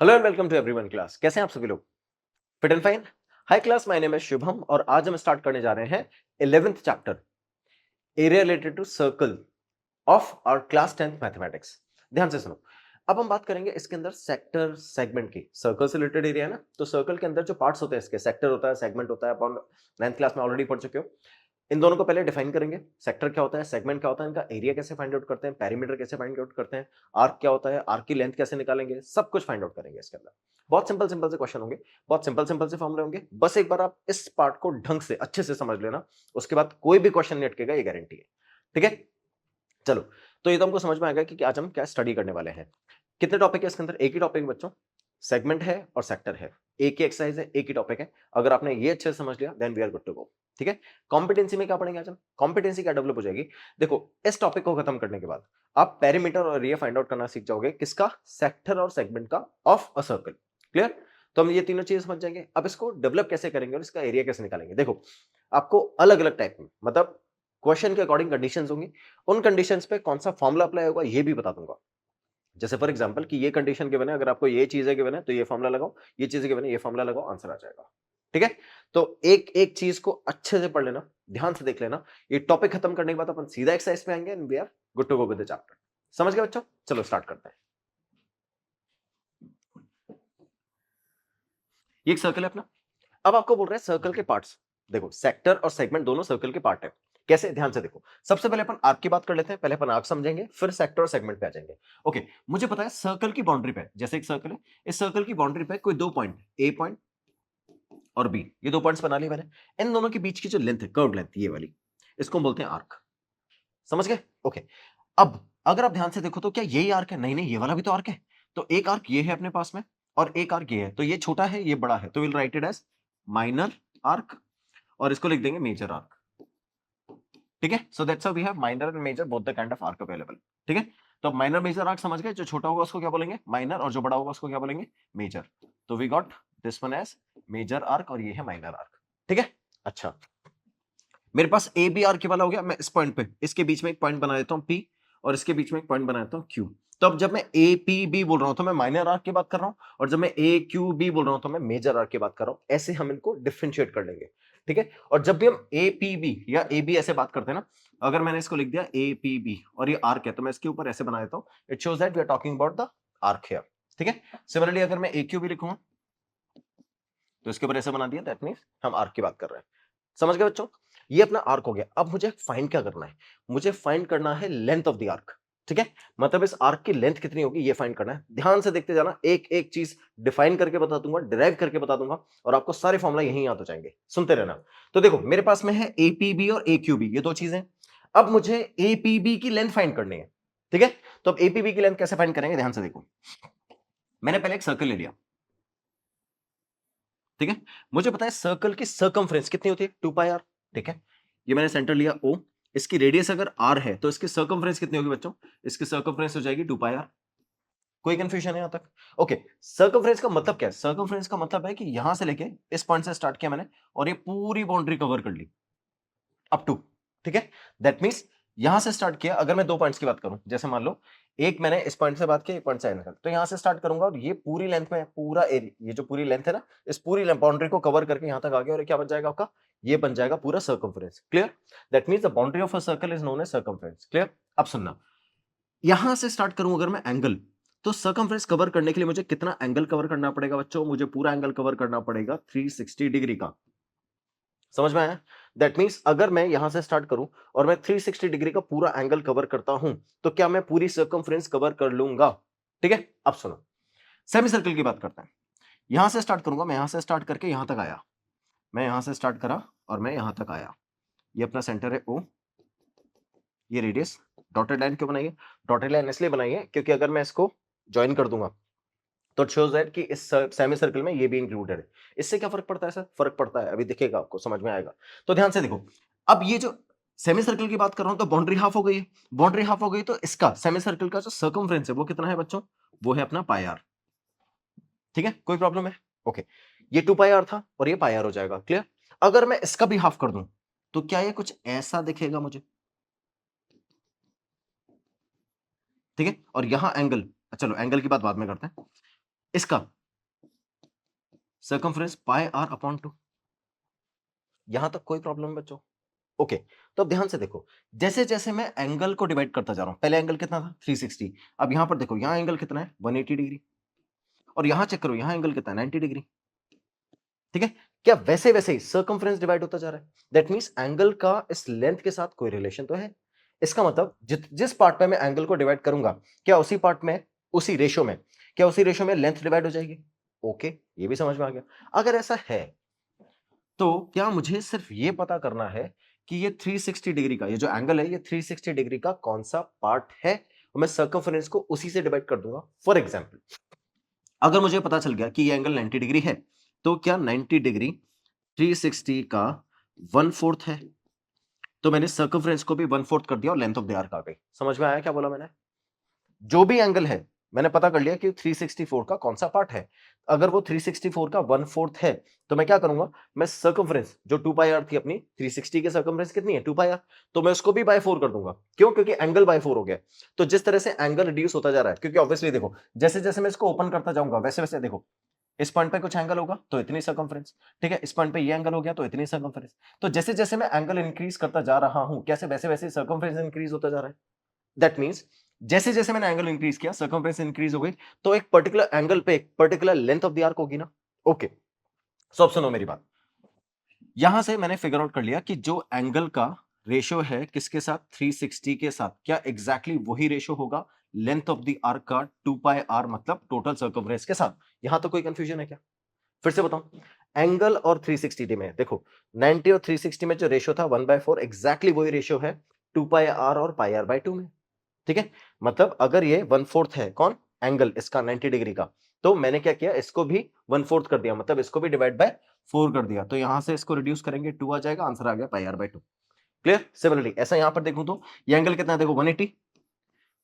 Hello and welcome to everyone class. कैसे हैं आप सभी लोग? Fit and fine. Hi class, my name is Shubham और आज हम स्टार्ट करने जा रहे हैं 11th चैप्टर, area related to circle of our class 10th mathematics. ध्यान से सुनो। अब हम बात करेंगे इसके अंदर सेक्टर सेगमेंट की। सर्कल से रिलेटेड एरिया है ना, तो सर्कल के अंदर जो पार्ट्स होते हैं, इसके सेक्टर होता है, सेगमेंट होता है। अपन 9th क्लास में ऑलरेडी पढ़ चुके हो। इन दोनों को पहले डिफाइन करेंगे। सेक्टर क्या होता है, सेगमेंट क्या होता है, इनका एरिया कैसे फाइंड आउट करते हैं, पेरीमीटर कैसे फाइंड आउट करते हैं, आर्क क्या होता है, आर्क की लेंथ कैसे निकालेंगे, सब कुछ फाइंड आउट करेंगे इसके अंदर। बहुत सिंपल सिंपल से क्वेश्चन होंगे, बहुत सिंपल सिंपल से फॉर्मूले होंगे। बस एक बार आप इस पार्ट को ढंग से अच्छे से समझ लेना, उसके बाद कोई भी क्वेश्चन नहीं अटकेगा, ये गारंटी है। ठीक है, चलो। तो ये तो हमको समझ में आ गया कि आज हम क्या स्टडी करने वाले हैं। कितने टॉपिक है इसके अंदर? एक ही टॉपिक बच्चों, सेगमेंट है और सेक्टर है। एक ही एक्सरसाइज है, एक ही टॉपिक है। अगर आपने ये अच्छे से समझ लिया then we are good to go. ठीक है। कॉम्पिटेंसी में क्या पढ़ेंगे आज हम? कॉम्पिटेंसी क्या डेवलप हो जाएगी? देखो, इस टॉपिक को खत्म करने के बाद आप पेरीमीटर और एरिया फाइंड आउट करना सीख जाओगे। किसका? सेक्टर और सेगमेंट का ऑफ अ सर्कल। क्लियर? तो हम ये तीनों चीजें समझ जाएंगे। अब इसको डेवलप कैसे करेंगे और इसका एरिया कैसे निकालेंगे? देखो, आपको अलग अलग टाइप में, मतलब क्वेश्चन के अकॉर्डिंग कंडीशंस होंगी। उन कंडीशंस पे कौन सा फॉर्मूला अप्लाई होगा ये भी बता दूंगा। जैसे फॉर एग्जांपल कि ये कंडीशन गिवन है, अगर आपको ये चीजें गिवन है तो ये फॉर्मूला लगाओ, ये चीजें गिवन है ये फॉर्मूला लगाओ, आंसर आ जाएगा। ठीक है। तो एक एक चीज को अच्छे से पढ़ लेना, ध्यान से देख लेना। ये टॉपिक खत्म करने के बाद अपन सीधा एक्सरसाइज पे आएंगे and we are good to go with the chapter. समझ गए बच्चों? चलो स्टार्ट करते हैं। ये एक सर्कल है अपना। अब आपको बोल रहे हैं सर्कल के पार्ट्स। देखो, सेक्टर और सेगमेंट दोनों सर्कल के पार्ट है। कैसे? ध्यान से देखो। सबसे पहले अपन आर्क की बात कर लेते हैं। पहले अपन आर्क समझेंगे, फिर सेक्टर और सेगमेंट पे आ जाएंगे। ओके, मुझे पता है सर्कल की बाउंड्री पे, जैसे एक सर्कल है, इस सर्कल की बाउंड्री पे कोई दो पॉइंट, ए पॉइंट और बी, ये दो पॉइंट्स बना लिए मैंने। इन दोनों के बीच की जो लेंथ है, कर्व लेंथ, ये वाली, इसको हम बोलते हैं आर्क। समझ गए? ओके। अब अगर आप ध्यान से देखो तो क्या यही आर्क है? नहीं नहीं, ये वाला भी तो आर्क है। तो एक आर्क ये है अपने पास में और एक आर्क ये है। तो ये छोटा है, ये बड़ा है, तो will write it as minor arc और इसको लिख देंगे मेजर आर्क। ठीक है। So that's how we have minor and major both the kind of arc available. ठीक है। तो माइनर मेजर आर्क समझ गए। जो छोटा होगा उसको क्या बोलेंगे? माइनर, और जो बड़ा होगा उसको क्या बोलेंगे? मेजर। तो we got this one as major arc और ये है माइनर आर्क। ठीक है। अच्छा, मेरे पास ए बी आर्क वाला हो गया। मैं इस पॉइंट पे, इसके बीच में एक पॉइंट बना देता हूं पी और इसके बीच में एक पॉइंट बना देता हूं क्यू। तो अब जब मैं ए पी बी बोल रहा हूं तो मैं माइनर आर्क की बात कर रहा हूं, और जब मैं ए क्यू बी बोल रहा हूं तो मैं मेजर आर्क की बात कर रहा हूं। ऐसे हम इनको डिफरेंशिएट कर लेंगे। ठीक है। और जब भी हम ए पी बी या ए बी ऐसे बात करते हैं ना, अगर मैंने इसको लिख दिया ए पी बी और ये आर्क है, तो मैं इसके ऊपर ऐसे बना देता हूं। It shows that we are talking about the arc here. ठीक है। सिमिलरली अगर मैं ए क्यू बी लिखूंगा तो इसके ऊपर ऐसे बना दिया, दैट मींस हम आर्क की बात कर रहे हैं। समझ गए बच्चों? ये अपना आर्क हो गया। अब मुझे फाइंड क्या करना है? मुझे फाइंड करना है लेंथ ऑफ द आर्क। ठीक है। मतलब इस आर्क की लेंथ कितनी होगी ये फाइंड करना है। ध्यान से देखते जाना, एक एक चीज डिफाइन करके बता दूंगा, डिराइव करके बता दूंगा, और आपको सारे फॉर्मूला यहीं याद हो जाएंगे। सुनते रहना। तो देखो, मेरे पास में है एपीबी और एक्यूबी, ये दो चीजें। अब मुझे एपीबी की लेंथ फाइंड करनी है। ठीक है। तो अब एपीबी की लेंथ कैसे फाइंड करेंगे? ध्यान से देखो, मैंने पहले एक सर्कल ले लिया। ठीक है। मुझे पता है सर्कल की सर्कमफ्रेंस कितनी होती है, 2 पाई आर। ठीक है। ये मैंने सेंटर लिया ओ, इसकी रेडियस अगर आर है तो इसकी सर्कमफ्रेंस कितनी होगी बच्चों? इसकी सर्कमफ्रेंस हो जाएगी 2 पाई आर। कोई कंफ्यूजन है यहां तक? ओके। सर्कमफ्रेंस का मतलब क्या है? सर्कमफ्रेंस का मतलब है कि यहां से लेके इस पॉइंट से स्टार्ट किया मैंने और ये पूरी बाउंड्री कवर कर ली अप टू। ठीक है। दैट मींस यहां से स्टार्ट किया। अगर मैं दो पॉइंट्स की बात करूं, जैसे मान लो एक मैंने इस पॉइंट से बात की, एक पॉइंट से निकल, तो यहां से स्टार्ट करूंगा और ये पूरी लेंथ में पूरा एरिया, ये जो पूरी लेंथ है ना, इस पूरी बाउंड्री को कवर करके यहां तक आ गया और ये क्या बन जाएगा आपका? ये बन जाएगा पूरा circumference. Clear? That means the boundary of a circle is known as circumference. Clear? अब सुनना, यहां से स्टार्ट करूं अगर मैं एंगल, तो सर्कमफ्रेंस कवर करने के लिए मुझे कितना एंगल कवर करना पड़ेगा बच्चों? मुझे पूरा एंगल कवर करना पड़ेगा 360 डिग्री का। समझ में आया? दैट मींस अगर मैं यहां से स्टार्ट करूं और मैं 360 डिग्री का पूरा एंगल कवर करता हूं, तो क्या मैं पूरी सर्कमफ्रेंस कवर कर लूंगा? ठीक है। अब सुनो, सेमी सर्कल की बात करते हैं। यहां से स्टार्ट करूंगा, मैं यहां से स्टार्ट करके यहां तक आया, मैं यहां से स्टार्ट करा और मैं यहां तक आया। ये अपना सेंटर है ओ, ये रेडियस। डॉटेड लाइन क्यों बनाई है? डॉटेड लाइन इसलिए बनाई है क्योंकि अगर मैं इसको ज्वाइन कर दूंगा तो इट शोज दैट कि इस सेमी सर्कल में ये भी इंक्लूडेड है। इससे क्या फर्क पड़ता है सर? फर्क पड़ता है, अभी दिखेगा आपको, समझ में आएगा। तो ध्यान से देखो, अब ये जो सेमी सर्कल की बात कर रहा हूं तो बाउंड्री हाफ हो गई है। बाउंड्री हाफ हो गई तो इसका सेमी सर्कल का जो सर्कमफ्रेंस है वो कितना है बच्चों? वो है अपना पाई आर। ठीक है। कोई प्रॉब्लम है? ओके। ये 2 पाई आर था और ये पाई आर हो जाएगा। क्लियर? अगर मैं इसका भी हाफ कर दूं तो क्या ये कुछ ऐसा दिखेगा मुझे? ठीक है। और यहां एंगल, चलो एंगल की बात बाद में करते हैं। इसका सर्कमफ्रेंस पाई आर अपॉन 2। यहां तक कोई प्रॉब्लम है बच्चों? ओके, तो अब ध्यान से देखो, जैसे जैसे मैं एंगल को डिवाइड करता जा रहा हूं, पहले एंगल कितना था 360, अब यहां पर देखो, यहां एंगल कितना है 180 डिग्री, और यहां चेक करो यहां एंगल कितना है 90 डिग्री। ठीक है, क्या वैसे वैसे ही सर्कमफ्रेंस डिवाइड होता जा रहा है? दैट मींस एंगल का इस लेंथ के साथ कोई रिलेशन तो है। इसका मतलब जिस पार्ट में मैं एंगल को डिवाइड करूंगा, क्या उसी पार्ट में, उसी रेशो में, क्या उसी रेशो में लेंथ डिवाइड हो जाएगी? ओके, ये भी समझ में आ गया। अगर ऐसा है तो क्या मुझे सिर्फ ये पता करना है कि ये 360 डिग्री का, ये जो एंगल है, ये 360 डिग्री का कौन सा पार्ट है, और मैं सर्कमफ्रेंस को उसी से डिवाइड कर दूंगा। फॉर एग्जांपल, अगर मुझे पता चल गया कि ये एंगल 90 डिग्री है, तो क्या 90 डिग्री 360 का 1/4 है? तो मैंने सर्कमफ्रेंस को भी 1/4 कर दिया और लेंथ ऑफ द आर्क आ गई। समझ में आया क्या बोला मैंने? जो भी एंगल है, मैंने पता कर लिया कि 364 का कौन सा पार्ट है। अगर वो 364 का 1/4 है, तो मैं क्या करूंगा, मैं सर्कमफ्रेंस जो 2 पाई आर थी अपनी, 360 की सर्कमफ्रेंस कितनी है 2 पाई आर, तो मैं उसको भी बाय 4 कर दूंगा। क्यों? क्योंकि एंगल बाय 4 हो गया। तो जिस तरह से एंगल रिड्यूस होता जा रहा है, क्योंकि ऑब्वियसली देखो, जैसे जैसे मैं इसको ओपन करता जाऊंगा, वैसे वैसे देखो, इस पॉइंट पे कुछ एंगल होगा तो इतनी सर्कमफ्रेंस, ठीक है, इस पॉइंट पे ये एंगल हो गया तो इतनी सर्कमफ्रेंस। तो जैसे जैसे मैं एंगल इंक्रीज करता जा रहा हूं, कैसे वैसे वैसे सर्कमफ्रेंस इंक्रीज होता जा रहा है। दैट मींस जैसे जैसे मैंने एंगल इंक्रीज किया, सर्कमफ्रेंस इंक्रीज हो गई, तो एक पर्टिकुलर एंगल पे एक particular length of the arc होगी ना। ओके, सो अब सुनो मेरी बात। यहां से मैंने फिगर आउट कर लिया कि जो एंगल का रेशियो है किसके साथ, 360 के साथ, क्या एग्जैक्टली वही रेशियो होगा लेंथ ऑफ द आर्क का 2 पाई आर मतलब टोटल सर्कमफ्रेंस के साथ। यहां तो कोई कंफ्यूजन है क्या? फिर से बताऊं, एंगल और 360 में देखो, 90 और 360 में जो रेशियो था 1/4, एग्जैक्टली वही रेशियो है 2 पाई आर और पाई आर बाय 2 में। ठीक है, मतलब अगर ये 1/4 है, कौन, एंगल इसका 90 डिग्री का, तो मैंने क्या किया, इसको भी 1/4 कर दिया, मतलब इसको भी डिवाइड बाय 4 कर दिया। तो यहां से इसको रिड्यूस करेंगे 2 आ जाएगा, आंसर आ गया पाई आर बाय 2। क्लियर? सिमिलरली ऐसा यहां पर देखूं तो ये एंगल कितना है, देखो 180,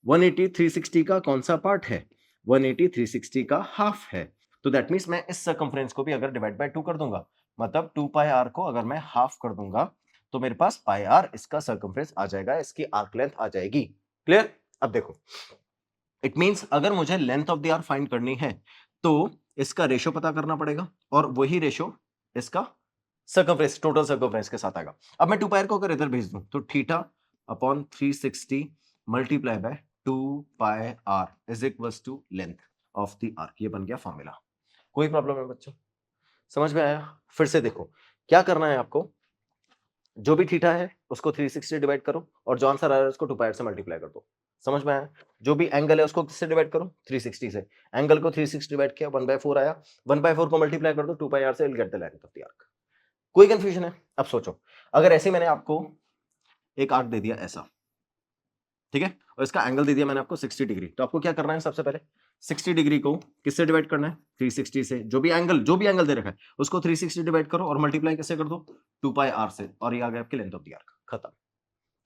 180 360 का कौन सा पार्ट है, 180 360 का हाफ है। तो दैट मींस मैं इस सर्कमफ्रेंस को भी अगर डिवाइड बाय 2 कर दूंगा, मतलब 2 पाई आर को अगर मैं हाफ कर दूंगा, तो मेरे पास पाई आर इसका सर्कमफ्रेंस आ जाएगा, इसकी आर्क लेंथ आ जाएगी। क्लियर? अब देखो, इट मींस अगर मुझे length of the arc find करनी है, तो इसका रेशियो पता करना पड़ेगा, और वही रेशियो इसका सर्कमफ्रेंस, टोटल सर्कमफ्रेंस के साथ आएगा। अब मैं 2 पाई आर को अगर इधर भेज दूं, तो theta upon 360 multiply by 2 pi r is equals to length of the arc. ये बन गया फॉर्मूला। कोई प्रॉब्लम है बच्चों? समझ में आया? फिर से देखो, क्या करना है आपको, जो भी थीटा है उसको 360 डिवाइड करो, और जो आंसर आ रहा है उसको 2 पाई आर से मल्टीप्लाई कर दो। समझ में आया? जो भी एंगल है उसको किससे डिवाइड करो, 360 से। एंगल को 360 डिवाइड किया, 1/4 आया, 1/4 को मल्टीप्लाई कर दो 2 पाई आर से, will get the length of the arc. कोई कंफ्यूजन है? अब सोचो, अगर ऐसे मैंने आपको एक आर्क दे दिया ऐसा, ठीक है, और इसका एंगल दे दिया मैंने आपको 60 डिग्री, तो आपको क्या करना है, सबसे पहले 60 डिग्री को किससे डिवाइड करना है, 360 से। जो भी एंगल दे रखा है उसको 360 डिवाइड करो और मल्टीप्लाई कैसे कर दो, 2 पाई आर से, और ये आ गया आपकी लेंथ ऑफ द आर्क। खत्म।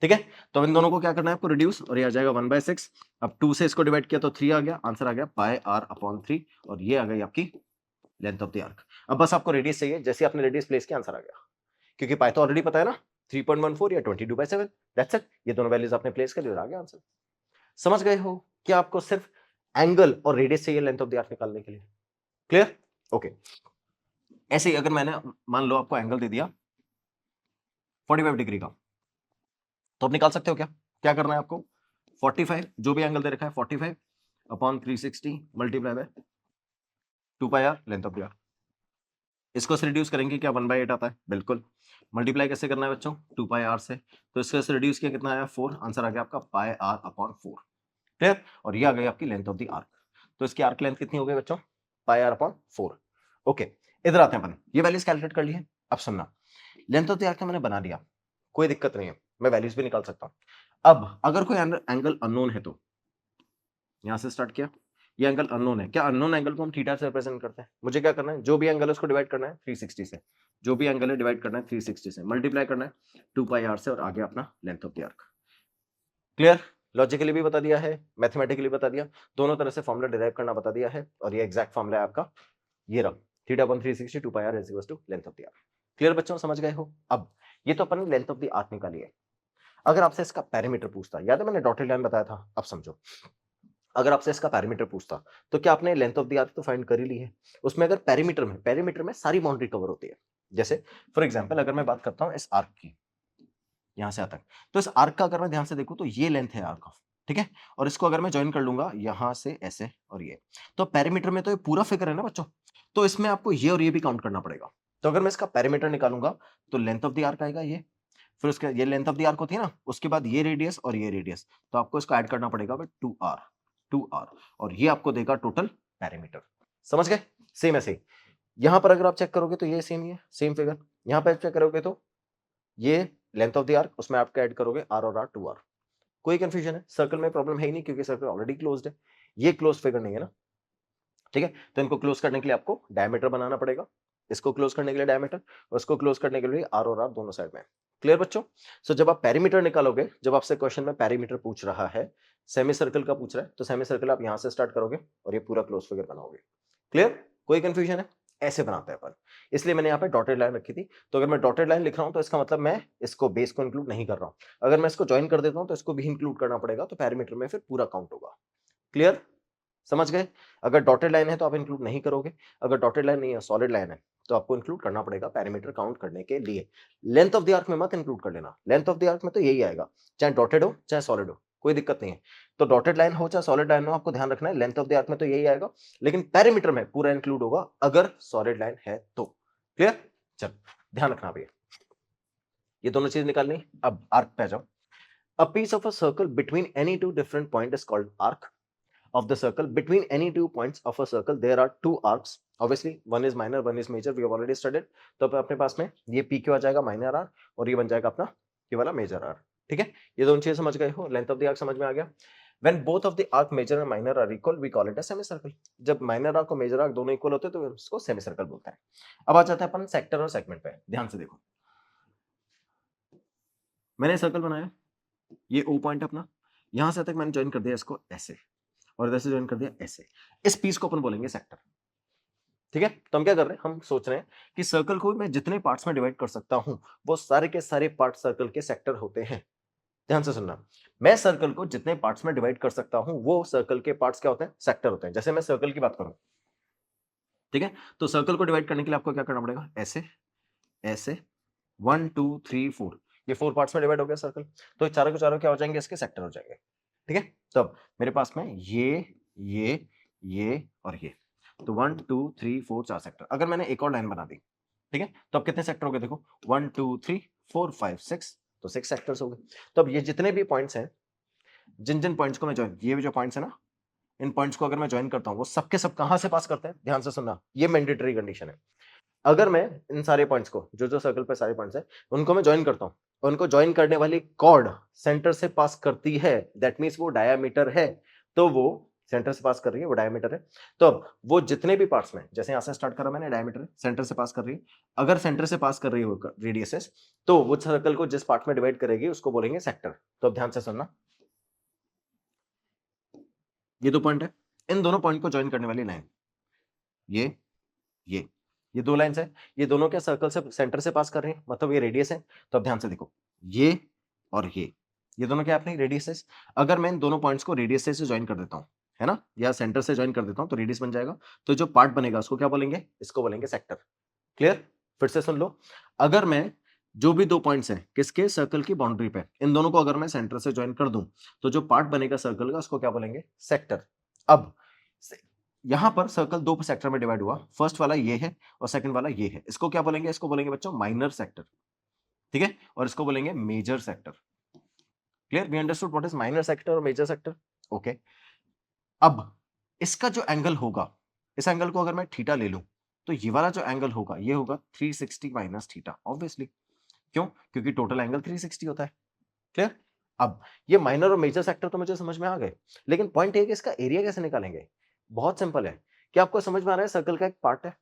ठीक है, तो अब इन दोनों को क्या करना है आपको, रिड्यूस, और ये आ जाएगा 1/6। अब 2 से इसको डिवाइड किया तो 3 आ गया, आंसर आ गया पाई आर अपॉन 3, और ये आ गई आपकी लेंथ ऑफ द आर्क। अब बस आपको रेडियस चाहिए, जैसे आपने रेडियस प्लेस किया आंसर आ गया, क्योंकि पाई तो ऑलरेडी पता है ना, 3.14 या 22/7। दैट्स इट, ये दोनों वैल्यूज आपने प्लेस कर दिया, आ गया आंसर। समझ गए हो? क्या आपको सिर्फ एंगल और रेडियस चाहिए लेंथ ऑफ द आर्क निकालने के लिए? क्लियर? ओके, ऐसे ही अगर मैंने मान लो आपको एंगल दे दिया 45 डिग्री का, तो आप निकाल सकते हो क्या? क्या करना है आपको, 45, जो भी एंगल दे रखा है 45 upon 360 multiply by 2 pi r length of the arc. इसको से रिड्यूस करेंगे, क्या 1/8 आता है? बिल्कुल। मल्टीप्लाई कैसे करना है बच्चों, 2 पाई आर से, तो इसको से रिड्यूस किया, कितना आया 4, आंसर आ गया आपका पाई आर अपॉन 4। क्लियर? और ये आ गई आपकी लेंथ ऑफ द आर्क। तो इसकी आर्क लेंथ कितनी हो गई बच्चों, पाई आर अपॉन 4। ओके, इधर आते हैं अपन, ये वैल्यूज कैलकुलेट कर ली है। अब सुनना, लेंथ ऑफ द आर्क मैंने बना दिया, कोई दिक्कत नहीं है, मैं वैल्यूज भी निकाल सकता हूं। अब अगर कोई एंगल अननोन है, तो यहां से स्टार्ट किया, ये एंगल अननोन है, क्या अननोन एंगल को हम थीटा से रिप्रेजेंट करते हैं? मुझे क्या करना है, जो भी एंगल है उसको डिवाइड करना है 360 से, जो भी एंगल है डिवाइड करना है 360 से, मल्टीप्लाई करना है 2 पाई आर से, और आगे अपना length of the arc. Clear? Logically भी बता दिया है, मैथमेटिकली बता दिया, दोनों तरह से फॉर्मूला डिराइव करना बता दिया है, और ये एग्जैक्ट फॉर्मूला है आपका, ये रहा, theta upon 360 2 pi r is equal to length of the arc. Clear बच्चों, समझ गए हो? अब ये तो अपन ने लेंथ ऑफ द आर्क निकाली है। अगर आपसे इसका पैरामीटर पूछता, याद है मैंने डॉटेड लाइन बताया था, अब समझो, अगर आपसे इसका पैरामीटर पूछता तो क्या आपने लेंथ ऑफ द आर्क तो फाइंड कर ही ली है। उसमें अगर पेरीमीटर में सारी बाउंड्री कवर होती है। जैसे फॉर एग्जांपल अगर मैं बात करता हूं इस आर्क की, यहां से यहां तक, तो इस आर्क का अगर मैं ध्यान से देखूं तो ये लेंथ है आर्क ऑफ, ठीक है। और इसको अगर मैं ज्वाइन कर लूंगा यहां से ऐसे और ये, तो पेरीमीटर में तो ये पूरा फिगर है ना बच्चों, तो इसमें आपको ये और ये भी काउंट करना पड़ेगा। तो अगर मैं इसका पेरीमीटर निकालूंगा तो लेंथ ऑफ द आर्क आएगा ये, फिर उसके ये लेंथ ऑफ द आर्क होती है ना, उसके बाद ये रेडियस और ये रेडियस, तो आपको इसको ऐड करना पड़ेगा 2r, 2r, और ये आपको देगा टोटल पेरीमीटर। समझ गए? सेम ऐसे ही यहां पर अगर आप चेक करोगे तो ये सेम ही है, सेम फिगर। यहां पर चेक करोगे तो ये लेंथ ऑफ द आर्क, उसमें आप ऐड करोगे r और r, 2r। कोई कंफ्यूजन है? सर्कल में प्रॉब्लम है ही नहीं क्योंकि सर्कल ऑलरेडी क्लोज्ड है, ये क्लोज फिगर नहीं है ना, ठीक है। तो इनको क्लोज करने के लिए आपको डायमीटर बनाना पड़ेगा, इसको क्लोज करने के लिए डायमीटर, और इसको क्लोज करने के लिए आर और आर दोनों साइड में। क्लियर बच्चों? सो जब आप पेरीमीटर निकालोगे, जब आपसे क्वेश्चन में पेरीमीटर पूछ रहा है, सेमी सर्कल का पूछ रहा है, तो सेमी सर्कल आप यहां से स्टार्ट करोगे और ये पूरा क्लोज फिगर बनाओगे। क्लियर? कोई कंफ्यूजन है? ऐसे बनाते हैं अपन, इसलिए मैंने यहाँ पे डॉटेड लाइन रखी थी। तो अगर मैं डॉटेड लाइन लिख रहा हूं तो इसका मतलब मैं इसको बेस को इंक्लूड नहीं कर रहा हूं। अगर मैं इसको ज्वाइन कर देता हूं तो इसको भी इंक्लूड करना पड़ेगा, तो पेरीमीटर में फिर पूरा काउंट होगा। क्लियर? समझ गए? अगर डॉटेड लाइन है तो आप इंक्लूड नहीं करोगे, अगर डॉटेड लाइन नहीं है, सॉलिड लाइन है, तो आपको इंक्लूड करना पड़ेगा पेरीमीटर काउंट करने के लिए। लेंथ ऑफ द आर्क में मत इंक्लूड कर लेना, लेंथ ऑफ द आर्क में तो यही आएगा, चाहे डॉटेड हो चाहे सॉलिड हो, कोई दिक्कत नहीं है। तो डॉटेड लाइन हो चाहे सॉलिड लाइन हो, आपको ध्यान रखना है लेंथ ऑफ द आर्क में तो यही आएगा, लेकिन पेरीमीटर में पूरा इंक्लूड होगा अगर सॉलिड लाइन है तो। क्लियर? चल ध्यान रखना भैया, ये दोनों चीज निकालनी। अब आर्क पे आ जाओ। A piece of a circle between any two different points is called arc of the circle. Between any two points of a circle there are two arcs. Obviously one is minor, one is major, we have already studied. तो अपने पास में ये p क्यों आ जाएगा minor r, और ये बन जाएगा अपना ये वाला मेजर r। ठीक है, ये दोनों चीजें समझ गए हो, लेंथ ऑफ द आर्क समझ में आ गया। When both of the arc major and minor are equal, we call it a semicircle. जब माइनर आर्क और मेजर आर्क दोनों इक्वल होते हैं तो उसको सेमीसर्कल बोलते हैं। अब आ जाते हैं अपन सेक्टर और सेगमेंट पे, ध्यान से देखो। मैंने सर्कल बनाया, ये O पॉइंट अपना, यहां से तक मैंने ज्वाइन कर दिया इसको ऐसे, और इधर से ज्वाइन कर दिया ऐसे। इस पीस को अपन बोलेंगे सेक्टर। ठीक है, तो हम क्या कर रहे हैं, हम सोच रहे हैं कि सर्कल को मैं जितने पार्ट्स में डिवाइड कर सकता हूं वो सारे के सारे पार्ट सर्कल के सेक्टर होते हैं। ध्यान से सुनना, मैं सर्कल को जितने पार्ट्स में डिवाइड कर सकता हूं वो सर्कल के पार्ट्स क्या होते हैं, सेक्टर होते हैं। जैसे मैं सर्कल की बात करूं, ठीक है, तो सर्कल को डिवाइड करने के लिए आपको क्या करना पड़ेगा, ऐसे ऐसे 1 2 3 4, ये 4 पार्ट्स में डिवाइड हो गया सर्कल, तो चारों के चारों क्या हो जाएंगे, इसके सेक्टर हो जाएंगे। ठीक है, तो अब मेरे पास में ये और ये, तो 1 2 3 4 4 सेक्टर। अगर मैंने एक और लाइन बना दी, ठीक है, तो अब कितने सेक्टर हो गए, देखो 1 2 3 4 5 6, तो 6 सेक्टर्स हो गए। तो अब ये जितने भी पॉइंट्स हैं, जिन जिन पॉइंट्स को मैं ज्वाइन, ये भी जो पॉइंट्स है ना, इन पॉइंट्स को अगर मैं ज्वाइन करता हूं वो सबके सब कहां से पास करते हैं, ध्यान से सुनना, ये मैंडेटरी कंडीशन है। अगर मैं इन सारे पॉइंट्स को, जो जो सर्कल पे सारे पॉइंट्स हैं, उनको मैं ज्वाइन करता हूं, उनको ज्वाइन करने वाली कॉर्ड सेंटर से पास करती है, दैट मींस वो डायामीटर है, तो वो सेंटर से पास कर रही है, वो डायामीटर है। तो अब वो जितने भी पार्ट्स में, जैसे यहां से स्टार्ट करा मैंने, डायामीटर सेंटर से पास कर रही है, अगर सेंटर से पास कर रही हो रेडियसेस, तो वो सर्कल को जिस पार्ट में डिवाइड करेगी उसको बोलेंगे सेक्टर। तो अब ध्यान से सुनना, ये दो पॉइंट है, इन दोनों पॉइंट को ज्वाइन करने वाली लाइन, ये ये ये दो लाइंस है, ये दोनों क्या सर्कल से सेंटर से पास कर रहे हैं, मतलब ये रेडियस है। तो अब ध्यान से देखो, ये और ये दोनों क्या अपनी रेडियस है। अगर मैं इन दोनों पॉइंट्स को रेडियस से ज्वाइन कर देता हूं, है ना, या सेंटर से ज्वाइन कर देता हूं, तो रेडियस बन जाएगा, तो जो पार्ट बनेगा उसको क्या बोलेंगे, इसको बोलेंगे सेक्टर। क्लियर? फिर से सुन लो, अगर मैं जो भी दो पॉइंट्स हैं किसके, सर्कल की बाउंड्री पे, इन दोनों को अगर मैं सेंटर से ज्वाइन कर दूं, तो जो पार्ट बनेगा सर्कल का उसको क्या बोलेंगे, सेक्टर। अब यहां पर सर्कल दो सेक्टर में डिवाइड हुआ, फर्स्ट वाला ये है और सेकंड वाला ये है, इसको क्या बोलेंगे, इसको बोलेंगे बच्चों माइनर सेक्टर। ठीक है, और इसको बोलेंगे major sector. Clear? We understood what is minor sector और मेजर सेक्टर। ओके, अब इसका जो एंगल होगा, इस एंगल को अगर मैं थीटा ले लूं, तो ये वाला जो एंगल होगा ये होगा 360 माइनस थीटा, ऑब्वियसली। क्यों? क्योंकि टोटल एंगल 360 होता है। क्लियर? अब ये माइनर और मेजर सेक्टर तो मुझे समझ में आ गए, लेकिन पॉइंट है कि इसका एरिया कैसे निकालेंगे। बहुत सिंपल है, क्या आपको समझ में आ रहा है, सर्कल का एक पार्ट है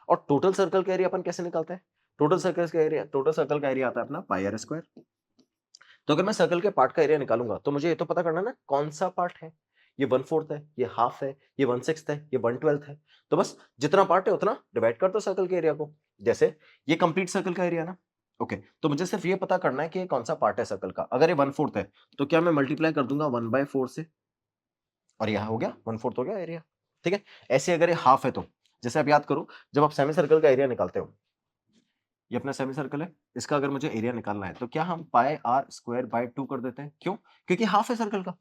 और टोटल सर्कल का एरिया अपन कैसे निकालते हैं, टोटल सर्कल का एरिया आता है अपना पाई आर स्क्वायर। तो अगर मैं सर्कल के पार्ट का एरिया निकालूंगा तो मुझे ये तो पता करना ना कौन सा पार्ट है, ये 1/4 है, ये हाफ है, ये 1/6 है, ये 1/12 है। तो बस जितना पार्ट है उतना डिवाइड कर दो सर्कल के एरिया को। जैसे ये कंप्लीट सर्कल का एरिया ना, ओके, तो मुझे सिर्फ ये पता करना है कि ये कौन सा पार्ट है सर्कल का। अगर ये 1/4 है तो क्या मैं मल्टीप्लाई कर दूंगा 1/4 से, और यह हो गया 1/4 हो गया एरिया। ठीक है, ऐसे अगर ये हाफ है तो जैसे आप याद करो, जब आप सेमी सर्कल का एरिया निकालते हो, ये अपना सेमी सर्कल है, इसका अगर मुझे एरिया निकालना है तो क्या हम पाई आर स्क्वायर बाय 2 कर देते हैं? क्यों? क्योंकि हाफ है सर्कल का।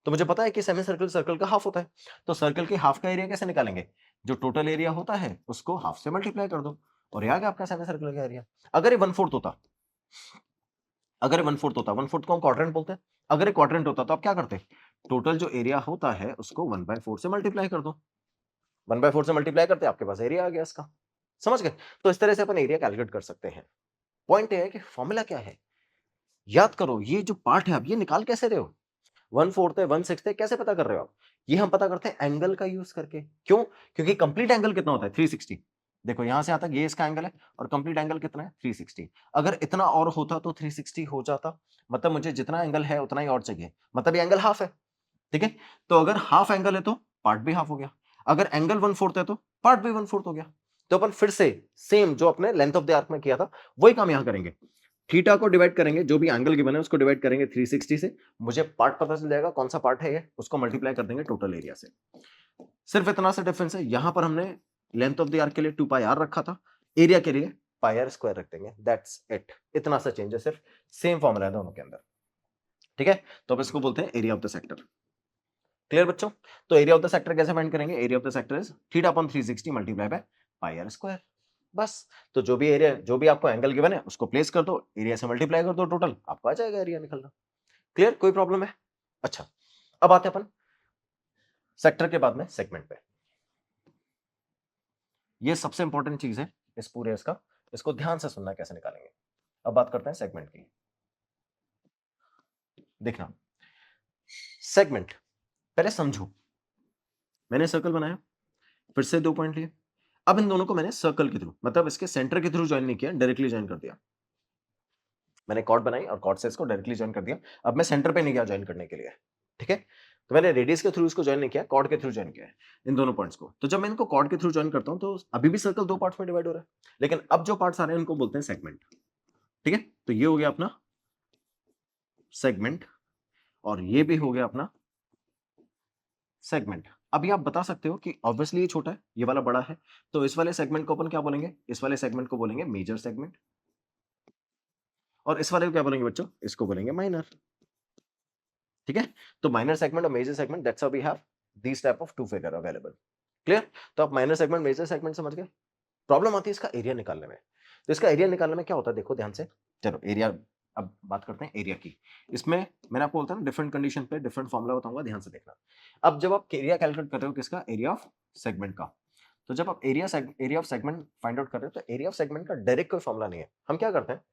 तो मुझे पता है कि सेमी सर्कल सर्कल का हाफ होता है, तो सर्कल के हाफ का एरिया कैसे निकालेंगे? जो टोटल एरिया होता है उसको हाफ से मल्टीप्लाई कर दो और ये आ गया आपका सेमी सर्कल का एरिया। अगर ये 1/4 होता, अगर ये 1/4 होता, 1/4 को हम क्वाड्रेंट बोलते हैं, अगर ये क्वाड्रेंट होता तो आप क्या करते? टोटल जो एरिया होता है उसको 1/4 से मल्टीप्लाई कर दो। 1/4 से मल्टीप्लाई करते आपके पास एरिया आ गया इसका। समझ गए? तो इस तरह से अपन एरिया कैलकुलेट कर सकते हैं। पॉइंट ये है कि फॉर्मूला क्या है? याद करो, ये जो पार्ट है आप ये निकाल कैसे रहे हो? 1/4 है, 1/6 है, कैसे पता कर रहे हो आप? ये हम पता करते हैं एंगल का यूज करके। क्यों? क्योंकि कंप्लीट एंगल कितना होता है? 360। देखो यहां से यहां तक ये इसका एंगल है और कंप्लीट एंगल कितना है? 360। अगर इतना और होता तो 360 हो जाता, मतलब मुझे जितना एंगल है उतना ही और चाहिए, मतलब ये एंगल हाफ है। ठीक है, तो अगर हाफ एंगल है तो पार्ट भी हाफ हो गया, अगर एंगल 1/4 है तो पार्ट भी 1/4 हो गया। तो अपन फिर से सेम जो अपने लेंथ ऑफ द आर्क में किया था वही काम यहां करेंगे। थीटा को डिवाइड करेंगे, जो भी एंगल गिवन है उसको डिवाइड करेंगे 360 से, मुझे पार्ट पता चल जाएगा कौन सा पार्ट है ये, उसको मल्टीप्लाई कर देंगे टोटल एरिया से। सिर्फ इतना सा डिफरेंस है, यहां पर हमने लेंथ ऑफ द आर्क के लिए 2 पाई आर रखा था, एरिया के लिए पाई आर स्क्वायर रख देंगे, दैट्स इट। इतना सा चेंज है सिर्फ, सेम फॉर्मूला है दोनों के अंदर। ठीक है, तो अब इसको बोलते हैं area of the sector. Clear बच्चों? तो एरिया ऑफ द सेक्टर कैसे फाइंड करेंगे? Area of the sector is theta upon 360 multiply by pi are square. बस, तो जो भी एरिया, जो भी आपको एंगल गिवन है उसको प्लेस कर दो, एरिया से मल्टीप्लाई कर दो, टोटल आपको आ जाएगा एरिया निकलना। क्लियर? कोई प्रॉब्लम है? अच्छा, अब आते हैं अपन सेक्टर के बाद में सेगमेंट पे। ये सबसे इंपॉर्टेंट चीज है इस पूरे इसका, इसको ध्यान से सुनना कैसे निकालेंगे। अब बात करते हैं सेगमेंट की। देखना, सेगमेंट पहले समझो, मैंने सर्कल बनाया, फिर से 2 पॉइंट लिए, अब इन दोनों को मैंने सर्कल के थ्रू, मतलब इसके सेंटर के थ्रू ज्वाइन नहीं किया, डायरेक्टली ज्वाइन कर दिया। मैंने कॉर्ड बनाई और कॉर्ड से इसको डायरेक्टली ज्वाइन कर दिया। अब मैं सेंटर पे नहीं गया ज्वाइन करने के लिए। ठीक है, तो मैंने रेडियस के थ्रू इसको ज्वाइन नहीं किया, कॉर्ड के थ्रू ज्वाइन किया है इन दोनों पॉइंट्स को। तो जब मैं इनको कॉर्ड के थ्रू ज्वाइन करता हूं तो अभी भी सर्कल 2 पार्ट्स में डिवाइड हो रहा है, लेकिन अब जो पार्ट्स आ रहे हैं उनको बोलते हैं सेगमेंट। ठीक है, तो ये हो गया अपना सेगमेंट और ये भी हो गया अपना सेगमेंट। अभी आप बता सकते हो कि ऑब्वियसली ये छोटा है, ये वाला बड़ा है, तो इस वाले सेगमेंट को अपन क्या बोलेंगे? इस वाले सेगमेंट को बोलेंगे मेजर सेगमेंट, और इस वाले को क्या बोलेंगे बच्चों? इसको बोलेंगे माइनर। ठीक है, तो माइनर सेगमेंट और major segment, that's how we have this type of two figure available. Clear? तो आप माइनर सेगमेंट मेजर सेगमेंट समझ गए। प्रॉब्लम आती है इसका एरिया निकालने में। तो इसका एरिया निकालने में क्या होता है, देखो ध्यान से। चलो एरिया, अब बात करते हैं एरिया की। इसमें मैंने आपको बोलता ना डिफरेंट कंडीशन पे डिफरेंट फॉर्मूला बताऊंगा, ध्यान से देखना। अब जब आप एरिया कैलकुलेट कर रहे हो किसका? एरिया ऑफ सेगमेंट का, तो जब आप area of segment find out कर रहे हो तो एरिया ऑफ सेगमेंट का डायरेक्ट कोई फॉर्मूला नहीं है। हम क्या करते हैं,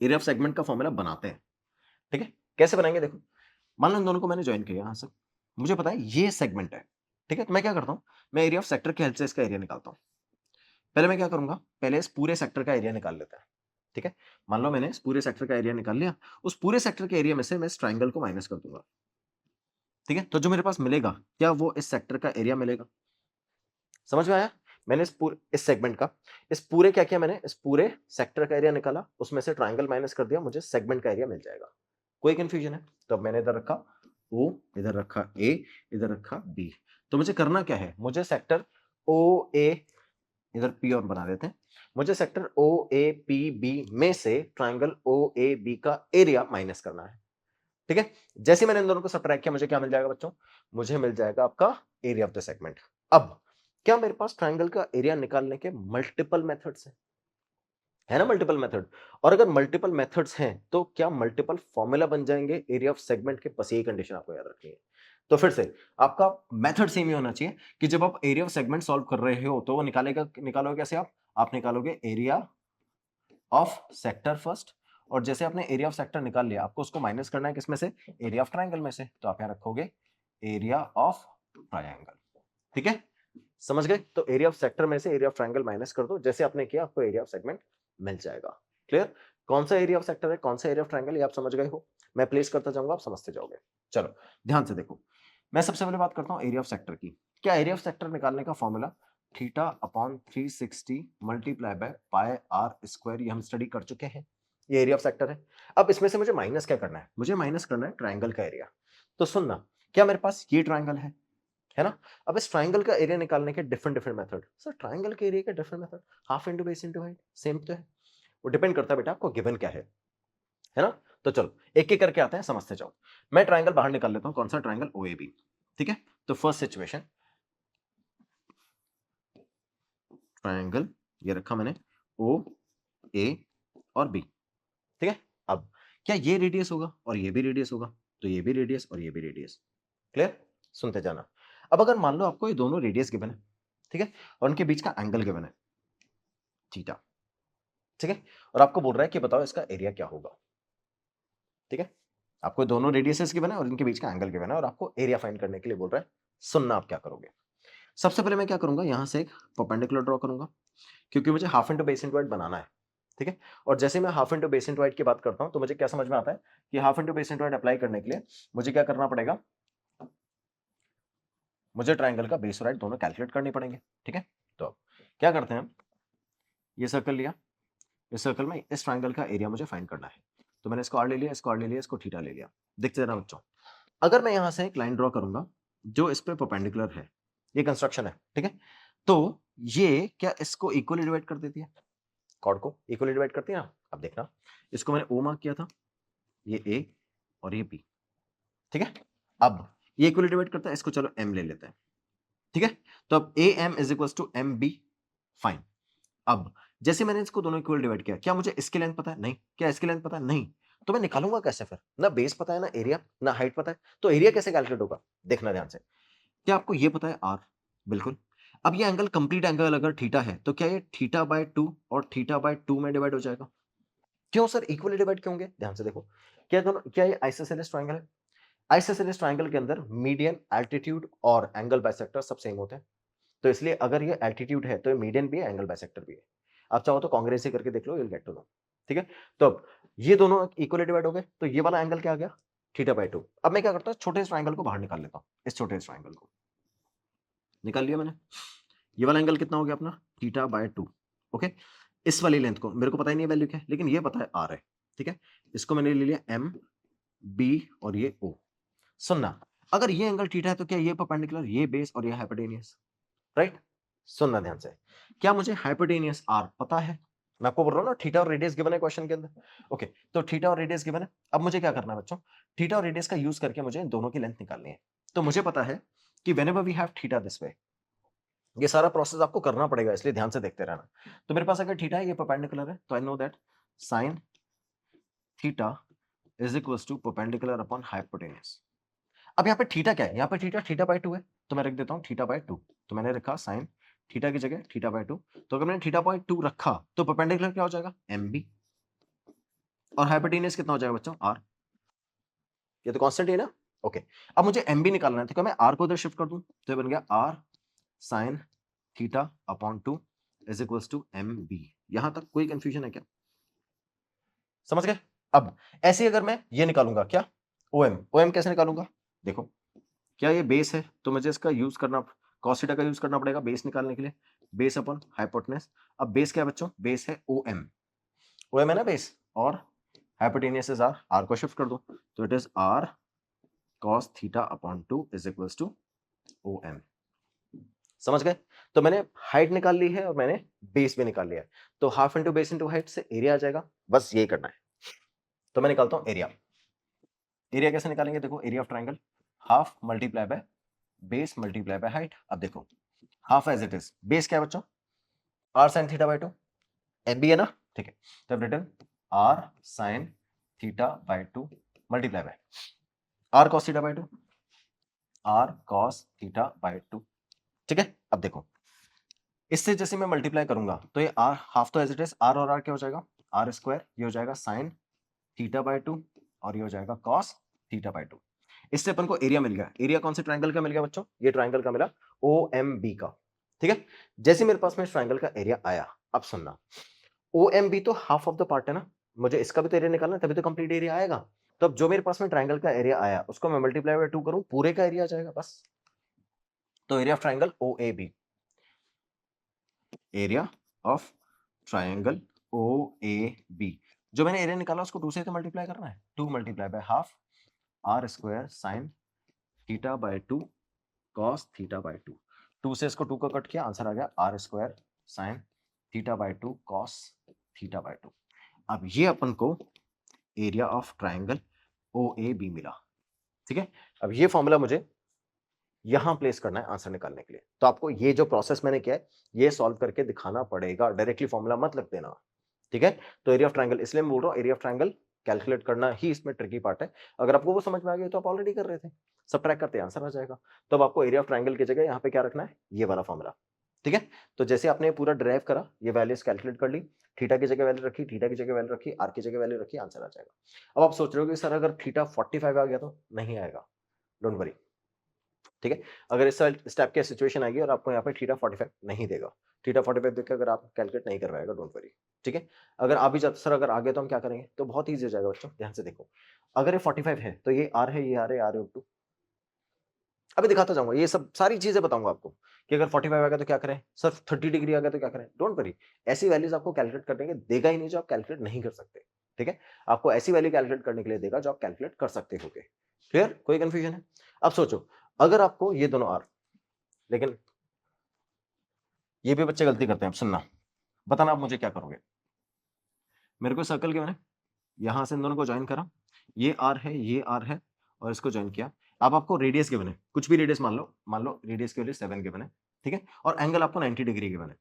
एरिया ऑफ सेगमेंट का फॉर्मूला बनाते हैं। ठीक है, कैसे बनाएंगे? देखो, मान लो इन दोनों को मैंने ज्वाइन किया यहां से, मुझे पता है ये सेगमेंट है। ठीक है, तो मैं क्या करता हूं, मैं एरिया ऑफ सेक्टर की हेल्प से इसका एरिया निकालता हूं। पहले मैं क्या करूंगा, पहले इस पूरे सेक्टर का एरिया निकाल लेता है। ठीक है, मान लो मैंने इस पूरे सेक्टर का एरिया निकाल लिया, उस पूरे सेक्टर के एरिया में से मैं इस ट्राइंगल को माइनस कर दूंगा। ठीक है, तो जो मेरे पास मिलेगा, क्या वो इस सेक्टर का एरिया मिलेगा? समझ में आया? मैंने इस सेगमेंट का, इस पूरे क्या किया मैंने, इस पूरे सेक्टर का एरिया निकाला, उसमें से ट्राइंगल माइनस कर दिया, मुझे सेगमेंट का एरिया मिल जाएगा। कोई कंफ्यूजन है? तो अब मैंने इधर रखा ओ, इधर रखा ए, इधर रखा बी। तो मुझे करना क्या है, मुझे सेक्टर ओ ए, इधर पी और बना देते हैं, मुझे sector O A P B में से ट्राइंगल ओ ए बी का एरिया माइनस करना है। ठीक है, जैसे मैंने इन दोनों को सब्ट्रैक्ट किया, मुझे क्या मिल जाएगा बच्चों? मुझे मिल जाएगा आपका एरिया ऑफ द सेगमेंट। अब क्या मेरे पास ट्राइंगल का एरिया निकालने के मल्टीपल मेथड्स हैं? है ना मल्टीपल मेथड। और अगर मल्टीपल मेथड्स हैं तो क्या मल्टीपल फॉर्मूला बन जाएंगे एरिया ऑफ सेगमेंट के? बस यही कंडीशन आपको याद रखनी है। तो फिर से आपका मेथड सेम ही होना चाहिए कि जब आप एरिया ऑफ सेगमेंट सॉल्व कर रहे हो तो वो निकालोगे कैसे? आप निकालोगे एरिया ऑफ सेक्टर फर्स्ट, और जैसे आपने एरिया ऑफ सेक्टर निकाल लिया, आपको उसको माइनस करना है किसमें से? एरिया ऑफ ट्राइंगल में से। तो आप यहां रखोगे एरिया ऑफ ट्राइंगल। ठीक है, समझ गए? तो एरिया ऑफ सेक्टर में से एरिया ऑफ ट्राइंगल माइनस कर दो, जैसे आपने किया आपको एरिया ऑफ सेगमेंट मिल जाएगा। क्लियर? कौन सा एरिया ऑफ सेक्टर है, कौन सा एरिया ऑफ ट्राइंगल, ये आप समझ गए हो। मैं प्लेस करता जाऊंगा, आप समझते जाओगे। चलो ध्यान से देखो, मैं सबसे पहले बात करता हूं एरिया ऑफ सेक्टर की। क्या एरिया ऑफ सेक्टर निकालने का formula theta upon 360 multiply by pi are square, ये हम स्टडी कर चुके हैं, ये एरिया ऑफ सेक्टर है। अब इसमें से मुझे माइनस क्या करना है? मुझे माइनस करना है ट्राइंगल का एरिया। तो सुनना, क्या मेरे पास ये ट्राइंगल है ना? अब इस ट्राइंगल का एरिया निकालने के different different method. Sir triangle के एरिया के different method, half into base into height, same तो है। वो डिपेंड करता है बेटा आपको गिवन क्या है ना? तो चलो एक एक करके आते हैं, समझते जाओ। मैं ट्राइंगल बाहर निकाल लेता हूं, कौन सा ट्राइंगल? ओएबी। ठीक है, तो फर्स्ट सिचुएशन, ट्राइंगल ये रखा मैंने ओ ए और बी। ठीक है, अब क्या ये रेडियस होगा और ये भी रेडियस होगा, तो ये भी रेडियस और ये भी रेडियस। क्लियर? सुनते जाना। अब अगर मान लो आपको ये दोनों रेडियस गिवन है, ठीक है, और उनके बीच का एंगल गिवन है थीटा, ठीक है, और आपको बोल रहा है कि बताओ इसका एरिया क्या होगा। ठीक है, आपको दोनों रेडियसेस गिवन है और इनके बीच का एंगल गिवन है और आपको एरिया फाइंड करने के लिए बोल रहा है। सुनना आप क्या करोगे। सबसे पहले मैं क्या करूंगा, यहां से एक परपेंडिकुलर ड्रॉ करूंगा, क्योंकि मुझे half into base into height बनाना है। ठीक है, और जैसे मैं half into base into height की बात करता हूं तो मुझे क्या समझ में आता है कि half into base into height apply करने के लिए मुझे क्या करना पड़ेगा, मुझे ट्राइंगल का बेस और हाइट दोनों कैलकुलेट करनी पड़ेंगे। ठीक है, तो अब क्या करते हैं, ये सर्कल लिया, इस सर्कल में इस ट्राइंगल का एरिया मुझे फाइंड करना है, तो मैंने इसको आर ले लिया, इसको आर ले लिया, इसको थीटा ले लिया। देखते रहना बच्चों, अगर मैं यहां से एक लाइन ड्रॉ करूंगा जो इस पे परपेंडिकुलर है, ये कंस्ट्रक्शन है, ठीक है, तो ये क्या इसको इक्वली डिवाइड कर देती है, कॉर्ड को इक्वली डिवाइड करती है ना। अब देखना, इसको मैंने ओ मार्क किया था, ये ए और ये बी। ठीक है, अब ये इक्वली डिवाइड करता है, इसको चलो एम ले लेते हैं। ठीक है, तो अब A M is equal to M B, fine. अब जैसे मैंने इसको दोनों इक्वल डिवाइड किया, क्या मुझे इसकी लेंथ पता है? नहीं। क्या इसकी लेंथ पता है? नहीं। तो मैं निकालूंगा कैसे फिर? ना बेस पता है, ना एरिया, ना हाइट पता है, तो एरिया कैसे कैलकुलेट होगा? देखना ध्यान से। क्या आपको ये पता है? आर। बिल्कुल। अब ये एंगल कंप्लीट एंगल अगर थीटा है तो क्या ये थीटा बाय 2 और थीटा बाय 2 में डिवाइड हो जाएगा? क्यों सर इक्वली डिवाइड क्यों होंगे? ध्यान से देखो, क्या दोनों, क्या ये आइसोसेलेस ट्रायंगल है? आइसोसेलेस ट्रायंगल के अंदर मीडियन, एल्टीट्यूड और एंगल बाइसेक्टर सब सेम होते हैं, तो इसलिए अगर ये एल्टीट्यूड है तो ये मीडियन भी है, एंगल बाइसेक्टर भी है। आप चाहो तो कांग्रेसी करके देख लो, you will get to know. ठीक है, तो अब ये दोनों इक्वली डिवाइड हो गए, तो ये वाला एंगल क्या आ गया? Theta by 2। अब मैं क्या करता हूं, छोटे से ट्रायंगल को बाहर निकाल लेता हूं, इस छोटे से ट्रायंगल को निकाल लिया मैंने। ये वाला एंगल कितना हो गया अपना? Theta by 2। ओके, इस वाली लेंथ को मेरे को पता ही नहीं है वैल्यू क्या है, लेकिन ये पता है आर है। ठीक है, इसको मैंने ले लिया एम बी और ये ओ। सुनना, अगर ये एंगल थीटा है तो क्या ये परपेंडिकुलर, ये बेस और ये हाइपोटेनियस, राइट? सुनना ध्यान से, क्या मुझे हाइपोटेनियस आर पता है? मैं आपको बोल रहा हूं ना, थीटा और रेडियस गिवन है क्वेश्चन के अंदर। ओके, तो थीटा और रेडियस गिवन है, अब मुझे क्या करना है बच्चों, थीटा और रेडियस का यूज करके मुझे इन दोनों की लेंथ निकालनी है। तो मुझे पता है कि whenever we have theta this way, ये सारा प्रोसेस आपको करना पड़ेगा, इसलिए ध्यान से देखते रहना। तो मेरे पास अगर थीटा है, ये परपेंडिकुलर है, तो I know that sine theta is equals to perpendicular upon hypotenuse. अब यहाँ पे थीटा क्या है, यहाँ पे थीटा थीटा बाय 2 है, तो मैं रख देता हूँ थीटा बाय 2। तो मैंने रखा साइन थीटा की जगह थीटा बाय 2। तो अगर मैंने थीटा बाय 2 रखा तो परपेंडिकुलर क्या हो जाएगा? एम बी, और हाइपोटेनियस कितना हो जाएगा बच्चों? आर। ये तो कांस्टेंट है ना। ओके, अब मुझे एम बी निकालना है, तो क्या मैं आर को उधर शिफ्ट कर दूं, तो ये बन गया r sine theta upon 2 is equals to M B. यहां तक कोई कंफ्यूजन है क्या? समझ गए? अब ऐसे ही अगर मैं ये निकालूंगा, क्या ओ एम कैसे निकालूंगा? देखो, क्या ये बेस है तो मुझे इसका यूज करना, cos थीटा का यूज करना पड़ेगा बेस निकालने के लिए, बेस अपॉन हाइपोटेनस। अब बेस क्या है बच्चों? बेस है ओ एम है ना बेस, और हाइपोटेनियस इज आर, आर को शिफ्ट कर दो, तो it is r cos theta upon 2 is equals to O M. समझ गए? तो मैंने हाइट निकाल ली है और मैंने बेस भी निकाल लिया है, तो half into base into height से एरिया आ जाएगा, बस यही करना है। तो मैं निकालता हूं एरिया। एरिया कैसे निकालेंगे? देखो, area of triangle half multiply by base multiply by height. अब देखो, half as it is, base क्या है बच्चों? R sine theta by 2, M B है ना। ठीक है, तो return r sine theta by 2 multiply by r cos theta by 2, r cos theta by 2। ठीक है, अब देखो, इससे जैसे मैं मल्टीप्लाई करूंगा तो ये आर हाफ तो एज इट इज, आर और आर क्या हो जाएगा? आर स्क्वायर, ये हो जाएगा साइन थीटा बाय 2 और ये हो जाएगा कॉस थीटा बाय 2। इससे अपन को एरिया मिल गया। एरिया कौन से ट्राइंगल का मिल गया बच्चों? ये ट्राइंगल का मिला, ओ एम बी का। ठीक है, जैसे मेरे पास में ट्राइंगल का एरिया आया, अब सुनना, ओ एम बी तो हाफ ऑफ द पार्ट है ना, मुझे इसका भी तो एरिया निकालना है, तभी तो कंप्लीट एरिया आएगा। तो अब जो मेरे पास में ट्राइंगल का एरिया आया उसको मैं मल्टीप्लाई बाय 2 करूं, पूरे का एरिया आ जाएगा बस। तो area of triangle O A B, area of triangle O A B, जो मैंने एरिया निकाला उसको 2 से तो मल्टीप्लाई करना है, 2 multiply by half are square sine theta by 2 cos theta by 2, 2 से इसको 2 का कट किया, आंसर आ गया r square sine theta by 2 cos theta by 2। अब ये अपन को area of triangle O A B मिला। ठीक है, अब ये फॉर्मूला मुझे यहां प्लेस करना है आंसर निकालने के लिए। तो आपको ये जो प्रोसेस मैंने किया है ये सॉल्व करके दिखाना पड़ेगा, डायरेक्टली फॉर्मूला मत लिख देना। ठीक है, तो एरिया ऑफ ट्राइंगल इसलिए मैं बोल रहा हूं, एरिया ऑफ ट्राइंगल कैलकुलेट करना ही इसमें ट्रिकी पार्ट है। अगर आपको वो समझ में आ गया तो आप ऑलरेडी कर रहे थे, सबट्रैक्ट करते आंसर आ जाएगा। तो अब आपको एरिया ऑफ ट्राइंगल की जगह यहाँ पे क्या रखना है, ये वाला फॉर्मूला। ठीक है, तो जैसे आपने पूरा ड्राइव करा, ये वैल्यूज कैलकुलेट कर ली, थीटा की जगह वैल्यू रखी, थीटा की जगह वैल्यू रखी, आर की जगह वैल्यू रखी, आंसर आ जाएगा। अब आप सोच रहे हो कि सर अगर थीटा 45 आ गया तो नहीं आएगा, डोंट वरी। ठीक है, अगर इस स्टेप की सिचुएशन आएगी और आपको यहाँ पे थीटा 45 नहीं देगा, थीटा 45 देख के अगर आप कैलकुलेट नहीं कर पाएगा, डोंट वरी। ठीक है, अगर आप भी जाते सर अगर आगे तो हम क्या करेंगे, तो बहुत ईजी हो जाएगा बच्चों, ध्यान से देखो। अगर ये 45 है तो ये आर है, ये आर है, आर टू। अभी दिखाता जाऊंगा, ये सब सारी चीजें बताऊंगा आपको कि अगर 45 आ गया तो क्या करें, सर 30 डिग्री आ गया तो क्या करें, डोंट वरी। ऐसी वैल्यूज आपको कैलकुलेट करने के देगा ही नहीं जो आप कैलकुलेट नहीं कर सकते। ठीक है, आपको ऐसी वैल्यू कैलकुलेट करने के लिए देगा जो आप कैलकुलेट कर सकते हो। क्लियर, कोई कंफ्यूजन है? अब सोचो, अगर आपको ये दोनों आर, लेकिन ये भी बच्चे गलती करते हैं, अब सुनना, बताना आप मुझे क्या करोगे। मेरे को सर्कल के मैंने यहां से इन दोनों को ज्वाइन करा, ये आर है, ये आर है, और इसको ज्वाइन किया। अब आपको रेडियस गिवन है, कुछ भी रेडियस मान लो रेडियस के लिए 7 गिवन है। ठीक है, और एंगल आपको 90 डिग्री गिवन है,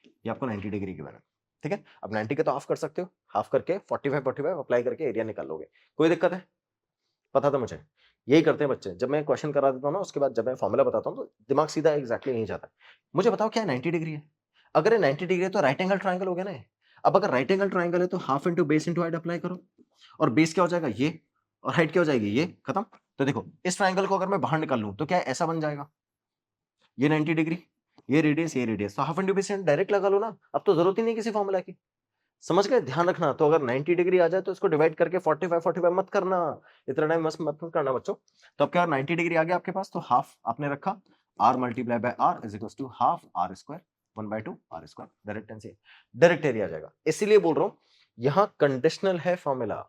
ये आपको 90 डिग्री गिवन है। ठीक है, अब 90 के तो हाफ कर सकते हो, हाफ करके 45 अप्लाई करके एरिया निकाल लोगे, कोई दिक्कत है? पता था मुझे, यही करते हैं बच्चे। जब मैं क्वेश्चन करा देता हूँ ना, उसके बाद जब मैं फॉर्मूला बताता हूँ तो दिमाग सीधा एग्जैक्टली यहीं जाता है। मुझे बताओ क्या 90 डिग्री है? अगर ये 90 डिग्री है तो राइट एंगल ट्राइंगल हो गया ना ये। अब अगर राइट एंगल ट्राइंगल है तो half into base into height apply करो, और बेस क्या हो जाएगा ये, और हाइट क्या हो जाएगी ये, खत्म। तो देखो इस ट्राइंगल को अगर मैं बाहर निकाल लूं तो क्या ऐसा बन जाएगा, ये 90 डिग्री, ये रेडियस, तो हाफ इंटू बेस डायरेक्ट लगा लो ना, अब तो जरूरत ही नहीं किसी फॉर्मूला की। समझ गए, ध्यान रखना। तो अगर 90 डिग्री आ जाए तो इसको डिवाइड करके 45 मत करना, इतना टाइम मत करना बच्चों। तो अब क्या 90 डिग्री आ गया आपके पास, तो हाफ आपने रखा, R multiply by R is equal to half are square 1/2 R square, direct answer, direct area आ जाएगा। इसीलिए बोल रहा हूं यहां कंडीशनल है फॉर्मूला,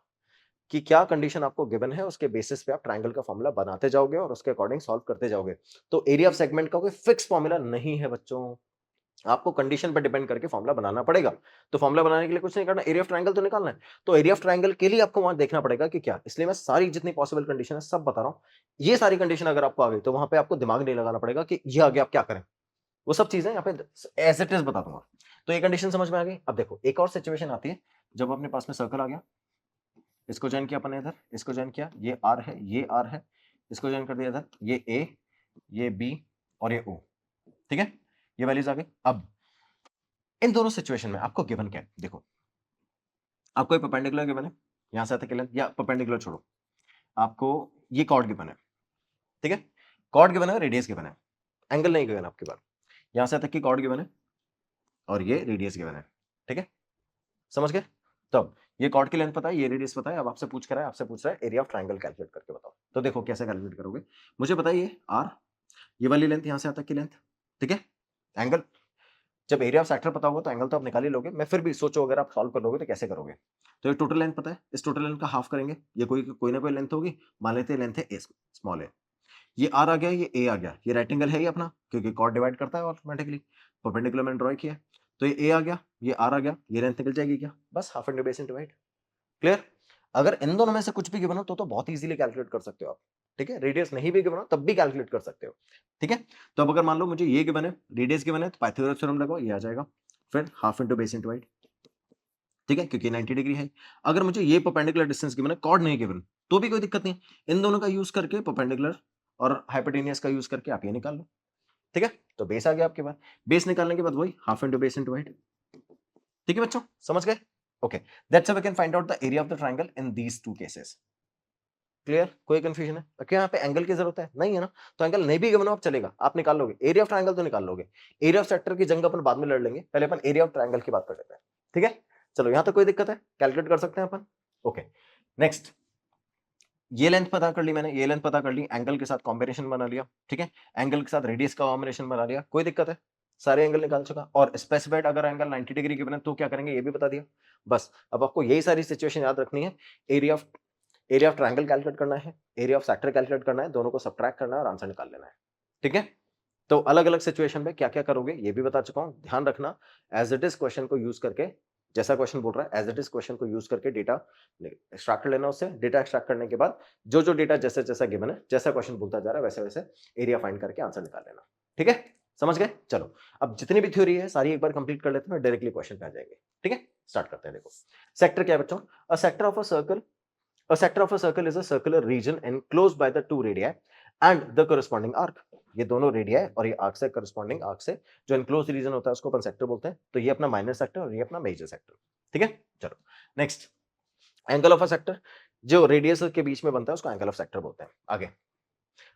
कि क्या कंडीशन आपको गिवन है उसके बेसिस पे आप ट्रायंगल का फॉर्मूला बनाते जाओगे और उसके अकॉर्डिंग सॉल्व करते जाओगे। तो एरिया ऑफ सेगमेंट का कोई फिक्स फॉर्मूला नहीं है बच्चों, आपको कंडीशन पर डिपेंड करके फॉर्मूला बनाना पड़ेगा। तो फॉर्मूला बनाने के लिए कुछ नहीं करना, एरिया ऑफ ट्रायंगल तो निकालना है। तो एरिया ऑफ ट्रायंगल के लिए आपको वहां देखना पड़ेगा कि क्या, इसलिए मैं सारी जितनी पॉसिबल कंडीशन है सब बता रहा हूं। ये सारी कंडीशन अगर आपको आ गई तो वहां पे आपको दिमाग नहीं लगाना पड़ेगा कि ये आगे आप क्या करें, वो सब चीजें यहाँ पे एज इट इज बता दूंगा। तो ये कंडीशन समझ में आ गई। अब देखो एक और सिचुएशन आती है, जब अपने पास में सर्कल आ गया, इसको ज्वाइन किया अपने इधर, इसको ज्वाइन किया, ये आर है, ये आर है, इसको ज्वाइन कर दिया इधर, ये ए, ये बी और ये ओ। ठीक है, ये वैल्यूज आ गई। अब इन दोनों सिचुएशन में आपको गिवन क्या है, देखो आपको ये परपेंडिकुलर गिवन है, यहां से तक लेंथ, या परपेंडिकुलर छोड़ो, आपको ये कॉर्ड गिवन है। ठीक है, कॉर्ड गिवन है, रेडियस गिवन है, एंगल नहीं गिवन आपके पास। यहां से तक की कॉर्ड गिवन है और ये रेडियस गिवन है। ठीक है, समझ गए? तब ये कॉर्ड की लेंथ पता है, ये रेडियस पता है, अब आपसे पूछ रहा है, एरिया ऑफ ट्राइंगल कैलकुलेट करके बताओ। तो देखो कैसे कैलकुलेट करोगे, मुझे बताइए आर, ये वाली लेंथ यहां से तक की लेंथ। ठीक है, एंगल, जब एरिया ऑफ सेक्टर पता होगा तो एंगल तो आप निकाल ही लोगे। मैं फिर भी सोचो अगर आप सॉल्व कर लोगे तो कैसे करोगे। तो ये टोटल लेंथ पता है, इस टोटल लेंथ का हाफ करेंगे, ये कोई ना कोई लेंथ होगी, मान लेते हैं लेंथ है ए, स्मॉल ए। ये आर आ गया, ये ए आ गया, ये राइट एंगल है ही अपना, क्योंकि कॉर्ड डिवाइड करता है ऑटोमेटिकली, परपेंडिकुलर मैंने ड्रॉ किया है। तो ये ए आ गया, ये आर आ गया, ये लेंथ निकल जाएगी क्या, बस half into base into height. Clear? अगर इन दोनों में से कुछ भी गिवन हो तो बहुत इजीली कैलकुलेट कर सकते हो आप। ठीक है, रेडियस नहीं भी गिवन हो तब भी कैलकुलेट कर सकते हो। ठीक है, तो अब अगर मान लो मुझे ये गिवन है, रेडियस गिवन है, तो पाइथागोरस थ्योरम लगाओ, ये आ जाएगा, फिर half into base into height. ठीक है, क्योंकि 90 डिग्री है। अगर मुझे ये परपेंडिकुलर डिस्टेंस गिवन है, कॉर्ड नहीं गिवन, तो भी कोई दिक्कत नहीं, इन दोनों का यूज करके परपेंडिकुलर और हाइपोटेनियस का यूज करके आप ये निकाल लो। ठीक है, तो बेस आ गया आपके पास, बेस निकालने के बाद वही half into base into height. ठीक है बच्चों, समझ गए? Okay, that's how we can find out the area of the triangle in these two cases. Clear, कोई कंफ्यूजन है? क्या यहाँ पे एंगल की जरूरत है, नहीं है ना? तो एंगल नहीं भी गिवन हो आप चलेगा, आप निकाल लोगे, एरिया ऑफ ट्रायंगल तो निकाल लोगे। एरिया ऑफ सेक्टर की जंग अपन बाद में लड़ लेंगे, पहले अपन एरिया ऑफ ट्रायंगल की बात कर लेते हैं। ठीक है, चलो यहां तक कोई दिक्कत है, कैलकुलेट कर सकते हैं अपन। ओके, नेक्स्ट, ये लेंथ पता कर ली मैंने, ये लेंथ पता कर ली, एंगल के साथ कॉम्बिनेशन बना लिया। ठीक है, एंगल के साथ रेडियस का कॉम्बिनेशन बना लिया, कोई दिक्कत है, सारे एंगल निकाल चुका। और स्पेसिफाइड अगर एंगल 90 डिग्री के बने तो क्या करेंगे, ये भी बता दिया। बस अब आपको यही सारी सिचुएशन याद रखनी है, area of area of triangle calculate करना है, एरिया ऑफ सेक्टर कैलकुलेट करना है, दोनों को सब्ट्रैक्ट करना है और आंसर निकाल लेना है। ठीक है, तो अलग अलग सिचुएशन में क्या क्या करोगे ये भी बता चुका हूं। ध्यान रखना, एज इट इज क्वेश्चन को यूज करके, जैसा क्वेश्चन बोल रहा है एज इट इज क्वेश्चन को यूज करके डेटा एक्सट्रैक्ट कर लेना, उससे डेटा एक्सट्रैक्ट करने के बाद जो जो डेटा जैसे जैसा गिवन है, जैसा क्वेश्चन बोलता जा रहा है वैसे वैसे एरिया फाइंड करके आंसर निकाल लेना। ठीक है, समझ गए? चलो, अब जितनी भी थ्योरी है सारी एक बार कंप्लीट कर लेते हैं, डायरेक्टली क्वेश्चन पे आ जाएंगे। ठीक है, स्टार्ट करते हैं। देखो, सेक्टर क्या है बच्चों? A sector of a circle, a sector of a circle is a circular region enclosed by the two radii and the corresponding arc। ये दोनों रेडियाई और ये आर्क से करस्पॉन्डिंग आर्क से जो एनक्लोज रीजन होता है उसको अपन सेक्टर बोलते हैं। तो ये अपना माइनर सेक्टर और ये अपना मेजर सेक्टर। ठीक है, चलो next, angle of a sector, जो रेडियस के बीच में बनता है उसको एंगल ऑफ सेक्टर बोलते हैं। आगे,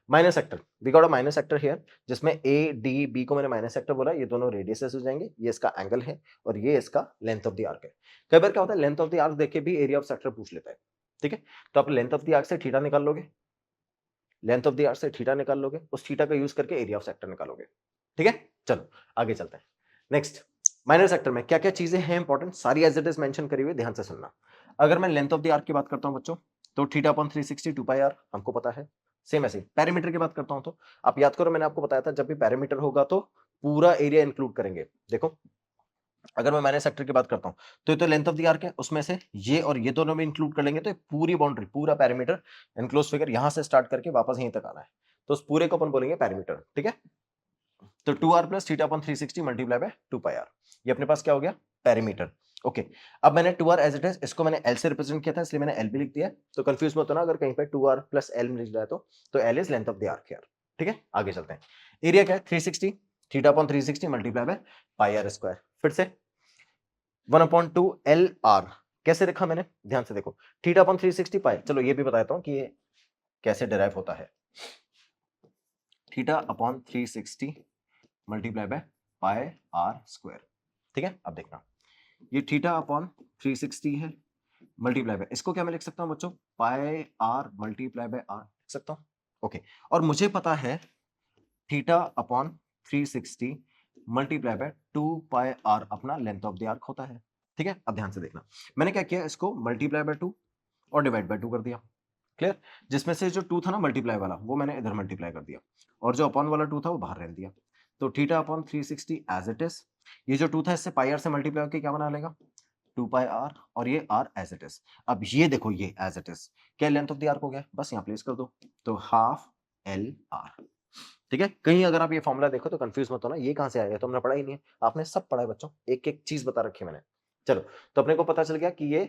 minor sector, we got a minor sector here, जिसमें ए डी बी को मैंने माइनर सेक्टर बोला, ये दोनों रेडियसेस हो जाएंगे, ये इसका एंगल है और ये इसका लेंथ ऑफ द आर्क है। कई बार क्या होता है, लेंथ ऑफ द आर्क देख के भी एरिया ऑफ सेक्टर पूछ लेता है। ठीक है, तो आप लेंथ ऑफ द आर्क से थीटा निकाल लोगे, लेंथ ऑफ द आर्क से थीटा निकाल लोगे, उस थीटा का यूज करके एरिया ऑफ सेक्टर निकालोगे। ठीक है, चलो आगे चलते हैं। नेक्स्ट, माइनर सेक्टर में क्या क्या चीजें हैं इंपॉर्टेंट, सारी एज इट इज मेंशन करी हुई, ध्यान से सुनना। अगर मैं लेंथ ऑफ द आर्क की बात करता हूं बच्चों, तो थीटा अपॉन 360 2 पाई आर हमको पता है। सेम ऐसे पैरामीटर की बात करता हूं तो आप याद करो, मैंने आपको बताया था जब भी पैरामीटर होगा तो पूरा एरिया इंक्लूड करेंगे। देखो, अगर मैं माइनर सेक्टर की बात करता हूं तो ये तो लेंथ ऑफ द आर्क है, उसमें से ये और ये दोनों भी इंक्लूड कर लेंगे तो ये पूरी बाउंड्री, पूरा पैरामीटर, एनक्लोज फिगर यहां से स्टार्ट करके वापस यहीं तक आना है, तो उस पूरे को अपन बोलेंगे पैरामीटर। ठीक है, तो 2r plus theta upon 360 multiply by 2 pi r, ये अपने पास क्या हो गया, पैरामीटर। ओके, अब मैंने 2r एज इट इज, इसको मैंने l से रिप्रेजेंट किया था इसलिए मैंने l भी लिख दिया है, तो कंफ्यूज मत होना अगर कहीं पे 2r प्लस l लिख रहा है तो l is length of the arc here. ठीक है, आगे चलते हैं। एरिया क्या है, 360 theta upon 360 multiply by pi are square, फिर से 1/2 एल आर, कैसे लिखा मैंने, ध्यान से देखो, थीटा अपॉन 360 पाई, चलो ये भी बताता हूं कि ये कैसे डिराइव होता है। Theta upon 360 multiply by pi are square. ठीक है, अब देखना, ये थीटा अपॉन 360 है मल्टीप्लाई बाय, इसको क्या मैं लिख सकता हूं बच्चों, pi r multiply by r लिख सकता हूं। ओके, और मुझे पता है theta upon 360 multiply by 2 pi r अपना लेंथ ऑफ द आर्क होता है। ठीक है, अब ध्यान से देखना, मैंने क्या किया, इसको मल्टीप्लाई बाय 2 और डिवाइड बाय 2 कर दिया। क्लियर, जिसमें से जो 2 था ना मल्टीप्लाई वाला वो मैंने इधर मल्टीप्लाई कर दिया और जो अपॉन वाला 2 था वो बाहर रहने दिया। तो theta upon 360 as it is, ये जो 2 था इससे पाई आर से मल्टीप्लाई होकर क्या बना लेगा, 2 पाई आर, और ये आर एज इट इज। अब ये देखो, ये एज इट इज क्या लेंथ ऑफ द आर्क हो गया, बस यहाँ प्लेस कर दो, तो हाफ एल आर। ठीक है, कहीं अगर आप ये फॉर्मूला देखो तो कंफ्यूज मत होना, ये कहां से आया, तो हमने पढ़ा ही नहीं है, आपने सब पढ़ा है बच्चों, एक एक चीज बता रखी है मैंने। चलो, तो अपने को पता चल गया कि ये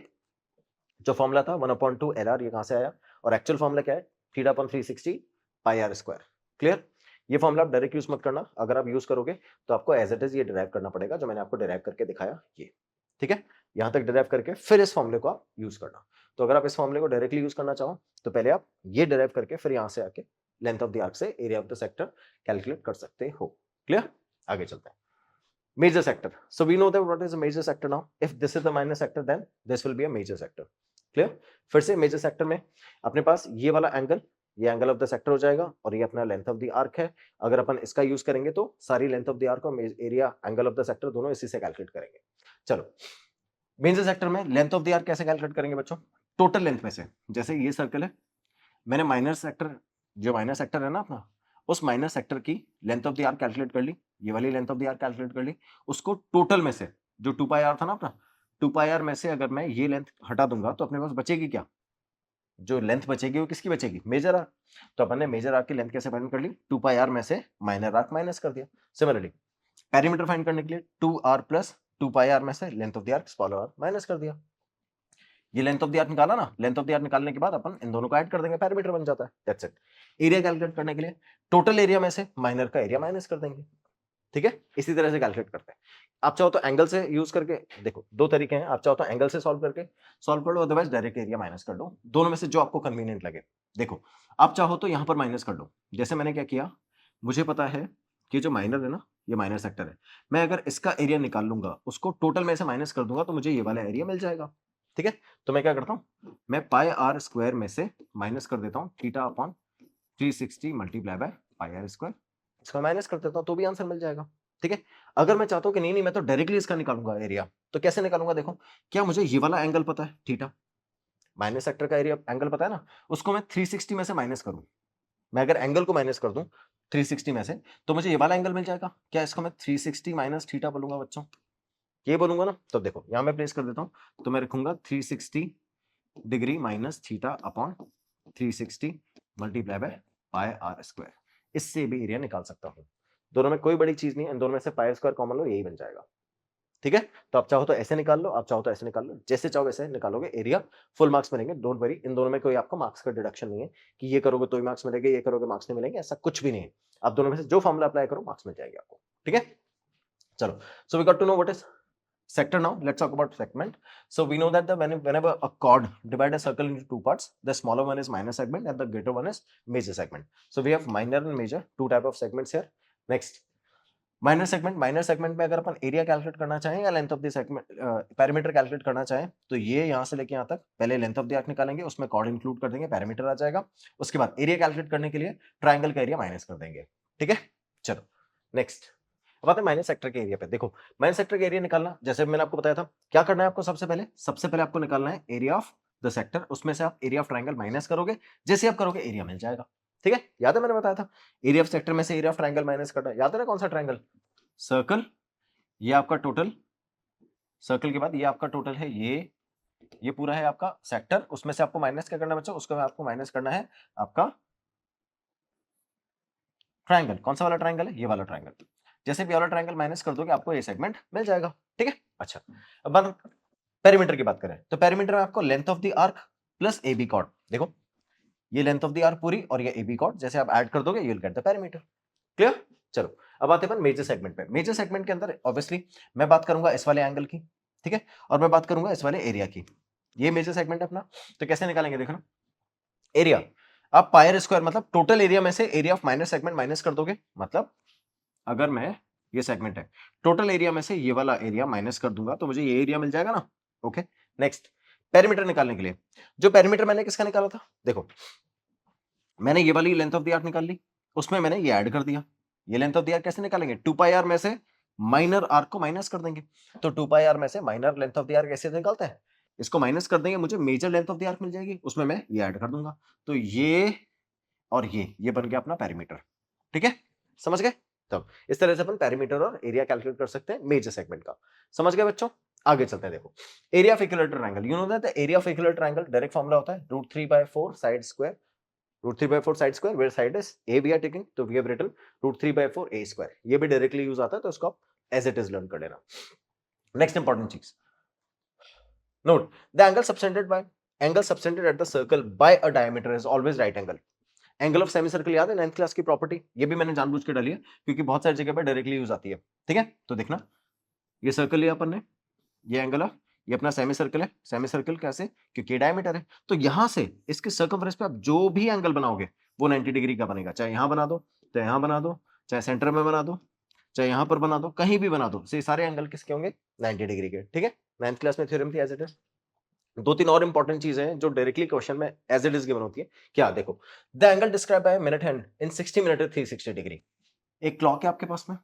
जो फॉर्मूला था 1/2 एल आर, ये कहां से आया, और एक्चुअल फॉर्मूला क्या है, theta upon 360 pi are square. Clear, ये फॉर्मूला आप डायरेक्ट यूज मत करना, अगर आप यूज करोगे तो आपको एज इट इज ये डिराइव करना पड़ेगा, जो मैंने आपको डिराइव करके दिखाया ये। ठीक है, यहां तक डिराइव करके फिर इस फॉर्मूले को आप यूज करना। तो अगर आप इस फॉर्मूले को डायरेक्टली यूज करना चाहो तो पहले आप ये डिराइव करके फिर यहां से आके लेंथ ऑफ द आर्क से area of the sector calculate कर सकते हो। क्लियर, आगे चलते हैं। Major sector. So we know that what is a major sector now. If this is the minor sector, then this will be a major sector. Clear? फिर से major sector में अपने पास ये वाला एंगल, ये एंगल ऑफ द सेक्टर हो जाएगा और ये अपना लेंथ ऑफ द आर्क है। अगर अपन इसका यूज करेंगे तो सारी लेंथ ऑफ द आर्क और area angle of the sector दोनों इसी से कैलकुलेट करेंगे। चलो, मेजर सेक्टर में लेंथ ऑफ द आर्क कैसे कैलकुलेट करेंगे बच्चों, टोटल लेंथ में से, जैसे ये सर्कल है, मैंने माइनर सेक्टर, जो माइनर सेक्टर है ना अपना, उस माइनर सेक्टर की length of the arc calculate कर ली, ये वाली length of the arc calculate कर ली, उसको टोटल में से जो 2 पाई आर था ना अपना, 2 पाई आर में से अगर मैं ये लेंथ हटा दूंगा तो अपने पास बचेगी क्या, जो लेंथ बचेगी वो किसकी बचेगी, मेजर आर्क। तो अपन ने मेजर आर्क की लेंथ कैसे फाइंड कर ली, 2 पाई आर में से माइनर आर्क माइनस कर दिया। सिमिलरली पैरामीटर फाइंड करने के लिए 2r प्लस 2 पाई आर में से length of the arc smaller r minus कर दिया। ये लेंथ ऑफ द आर्क निकाला ना, लेंथ ऑफ द आर्क निकालने के बाद अपन इन दोनों को ऐड कर देंगे, पैरामीटर बन जाता है, दैट्स इट। एरिया कैलकुलेट करने के लिए टोटल एरिया में से माइनर का एरिया माइनस कर देंगे। ठीक है, इसी तरह से कैलकुलेट करते हैं। आप चाहो तो एंगल से यूज करके देखो, दो तरीके हैं, आप चाहो तो एंगल से सॉल्व करके सॉल्व कर लो, अदरवाइज डायरेक्ट एरिया माइनस कर लो, दोनों में से जो आपको कन्वीनियंट लगे। देखो, आप चाहो तो यहां पर माइनस कर लो, जैसे मैंने क्या किया, मुझे पता है कि जो माइनर है ना, ये माइनर सेक्टर है, मैं अगर इसका एरिया निकाल लूंगा, उसको टोटल में से माइनस कर दूंगा तो मुझे ये वाला एरिया मिल जाएगा। ठीक है, तो मैं क्या करता हूं, मैं पाई आर स्क्वायर में से माइनस कर देता हूं theta upon 360 multiply by pi are square, इसका माइनस कर देता हूं तो भी आंसर मिल जाएगा। ठीक है, अगर मैं चाहता हूं कि नहीं नहीं मैं तो डायरेक्टली इसका निकालूंगा एरिया, तो कैसे निकालूंगा, देखो, क्या मुझे ये वाला एंगल पता है थीटा, माइनस सेक्टर का एरिया एंगल पता है ना, उसको मैं 360 में से माइनस करूं, मैं अगर एंगल को माइनस कर दूं 360 में से, तो मुझे ये वाला एंगल मिल जाएगा। क्या इसको मैं 360 माइनस थीटा बोलूंगा बच्चों, ये बोलूंगा ना। तो देखो यहां मैं प्लेस कर देता हूं, तो मैं रखूंगा 360 degree minus theta upon 360 multiply by pi are square. इससे भी एरिया निकाल सकता हूं। दोनों में कोई बड़ी चीज नहीं है, इन दोनों में से पाई स्क्वायर कॉमन लो, यही बन जाएगा। ठीक है, तो आप चाहो तो ऐसे निकाल लो, आप चाहो तो ऐसे निकाल लो, जैसे चाहो वैसे निकालोगे, एरिया फुल मार्क्स मिलेंगे। डोंट वरी, इन दोनों में कोई आपको मार्क्स का डिडक्शन नहीं है कि ये करोगे तो ही मार्क्स मिलेंगे, ये करोगे मार्क्स नहीं मिलेंगे, ऐसा कुछ भी नहीं है। आप दोनों में से जो फॉर्मूला अप्लाई करो मार्क्स मिल जाएंगे आपको। ठीक है, चलो, so we got to know what is sector. Now let's talk about segment. So we know that whenever a chord divide a circle into two parts, the smaller one is minor segment and the greater one is major segment. So we have minor and major, two type of segments here. Next, minor segment. Minor segment में अगर अपन area calculate करना चाहें या length of the segment parameter calculate करना चाहें, तो ये यहां से लेके यहां तक पहले लेंथ ऑफ द आर्क निकालेंगे, उसमें कॉर्ड इंक्लूड कर देंगे, पैरामीटर आ जाएगा। उसके बाद एरिया कैलकुलेट करने के लिए ट्राइंगल का एरिया माइनस कर देंगे। ठीक है, चलो नेक्स्ट अब आते हैं माइनर सेक्टर के एरिया पे। देखो माइनर सेक्टर का एरिया निकालना, जैसे मैंने आपको बताया था, क्या करना है आपको, सबसे पहले आपको निकालना है एरिया ऑफ द सेक्टर, उसमें से आप एरिया ऑफ ट्राइंगल माइनस करोगे, जैसे आप करोगे एरिया मिल जाएगा। ठीक है, याद है मैंने बताया था एरिया ऑफ सेक्टर में से एरिया ऑफ ट्राइंगल माइनस करना है, याद है ना कौन सा ट्राइंगल, सर्कल, ये आपका टोटल, सर्कल के बाद ये आपका टोटल है, ये पूरा है आपका सेक्टर, उसमें से आपको माइनस क्या करना है बच्चों, उसको आपको माइनस करना है आपका ट्राइंगल। कौन सा वाला ट्राइंगल है, ये वाला ट्राइंगल। जैसे भी वाला ट्राइंगल माइनस कर दोगे आपको ये सेगमेंट मिल जाएगा। ठीक है, अच्छा अब पेरीमीटर की बात करें, तो पेरीमीटर में आपको length of the arc plus A B chord, देखो ये लेंथ ऑफ द आर्क पूरी और ये ए बी कॉर्ड, जैसे आप ऐड कर दोगे you will get the perimeter. Clear, चलो अब आते हैं मेजर सेगमेंट पे। मेजर सेगमेंट के अंदर ऑब्वियसली मैं बात करूंगा इस वाले एंगल की, ठीक है, और मैं बात करूंगा इस वाले एरिया की। ये मेजर सेगमेंट है अपना, तो कैसे निकालेंगे देखो ना, एरिया आप पायर स्क्वायर मतलब टोटल एरिया में से area of minor segment minus कर दोगे, मतलब अगर मैं, ये सेगमेंट है, टोटल एरिया में से ये वाला एरिया माइनस कर दूंगा तो मुझे ये एरिया मिल जाएगा ना। ओके, नेक्स्ट पेरीमीटर निकालने के लिए, जो पेरीमीटर मैंने किसका निकाला था, देखो मैंने ये वाली लेंथ ऑफ द आर्क निकाल ली, उसमें मैंने ये ऐड कर दिया। ये लेंथ ऑफ द आर्क कैसे निकालेंगे, 2 पाई आर में से माइनर आर्क को माइनस कर देंगे, तो 2 पाई आर में से minor length of the arc कैसे निकालते हैं, इसको माइनस कर देंगे, मुझे major length of the arc मिल जाएगी, उसमें मैं ये ऐड कर दूंगा, तो ये और ये बन गया अपना पेरीमीटर। ठीक है, समझ गए, तब इस तरह से अपन पेरीमीटर और एरिया कैलकुलेट कर सकते हैं मेजर सेगमेंट का। समझ गए बच्चों, आगे चलते हैं। देखो area of equilateral triangle, you know that the area of equilateral triangle direct formula होता है √3/4 side square, √3/4 side square, where side is A we are taking, तो we have written √3/4 a square. ये भी डायरेक्टली यूज आता है, तो इसको आप एज इट इज लर्न कर लेना। नेक्स्ट इंपॉर्टेंट चीज, note the angle subtended at the circle by a diameter is always right angle. Angle of semi circle याद है 9th क्लास की प्रॉपर्टी, ये भी मैंने जानबूझ के डाली है क्योंकि बहुत सारी जगह पे डायरेक्टली यूज आती है। ठीक है, तो देखना ये सर्कल लिया अपन ने, ये एंगल है, ये अपना सेमी सर्कल है। सेमी सर्कल कैसे, क्योंकि डायमीटर है, तो यहां से इसके सर्कमफ्रेंस पे आप जो भी एंगल बनाओगे वो 90 डिग्री का बनेगा, चाहे यहां बना दो, चाहे यहां बना दो, चाहे सेंटर में बना दो, चाहे यहां पर बना दो, कहीं भी बना दो, से सारे एंगल किसके होंगे, 90 डिग्री के। ठीक है, 9th क्लास में थ्योरम थी एज इट इज। दो तीन और इंपॉर्टेंट चीजें हैं जो डायरेक्टली क्वेश्चन में एज इट इज गिवन होती है। क्या, देखो the angle describe by minute hand in 60 minute 360 degree. एक क्लॉक है आपके पास में,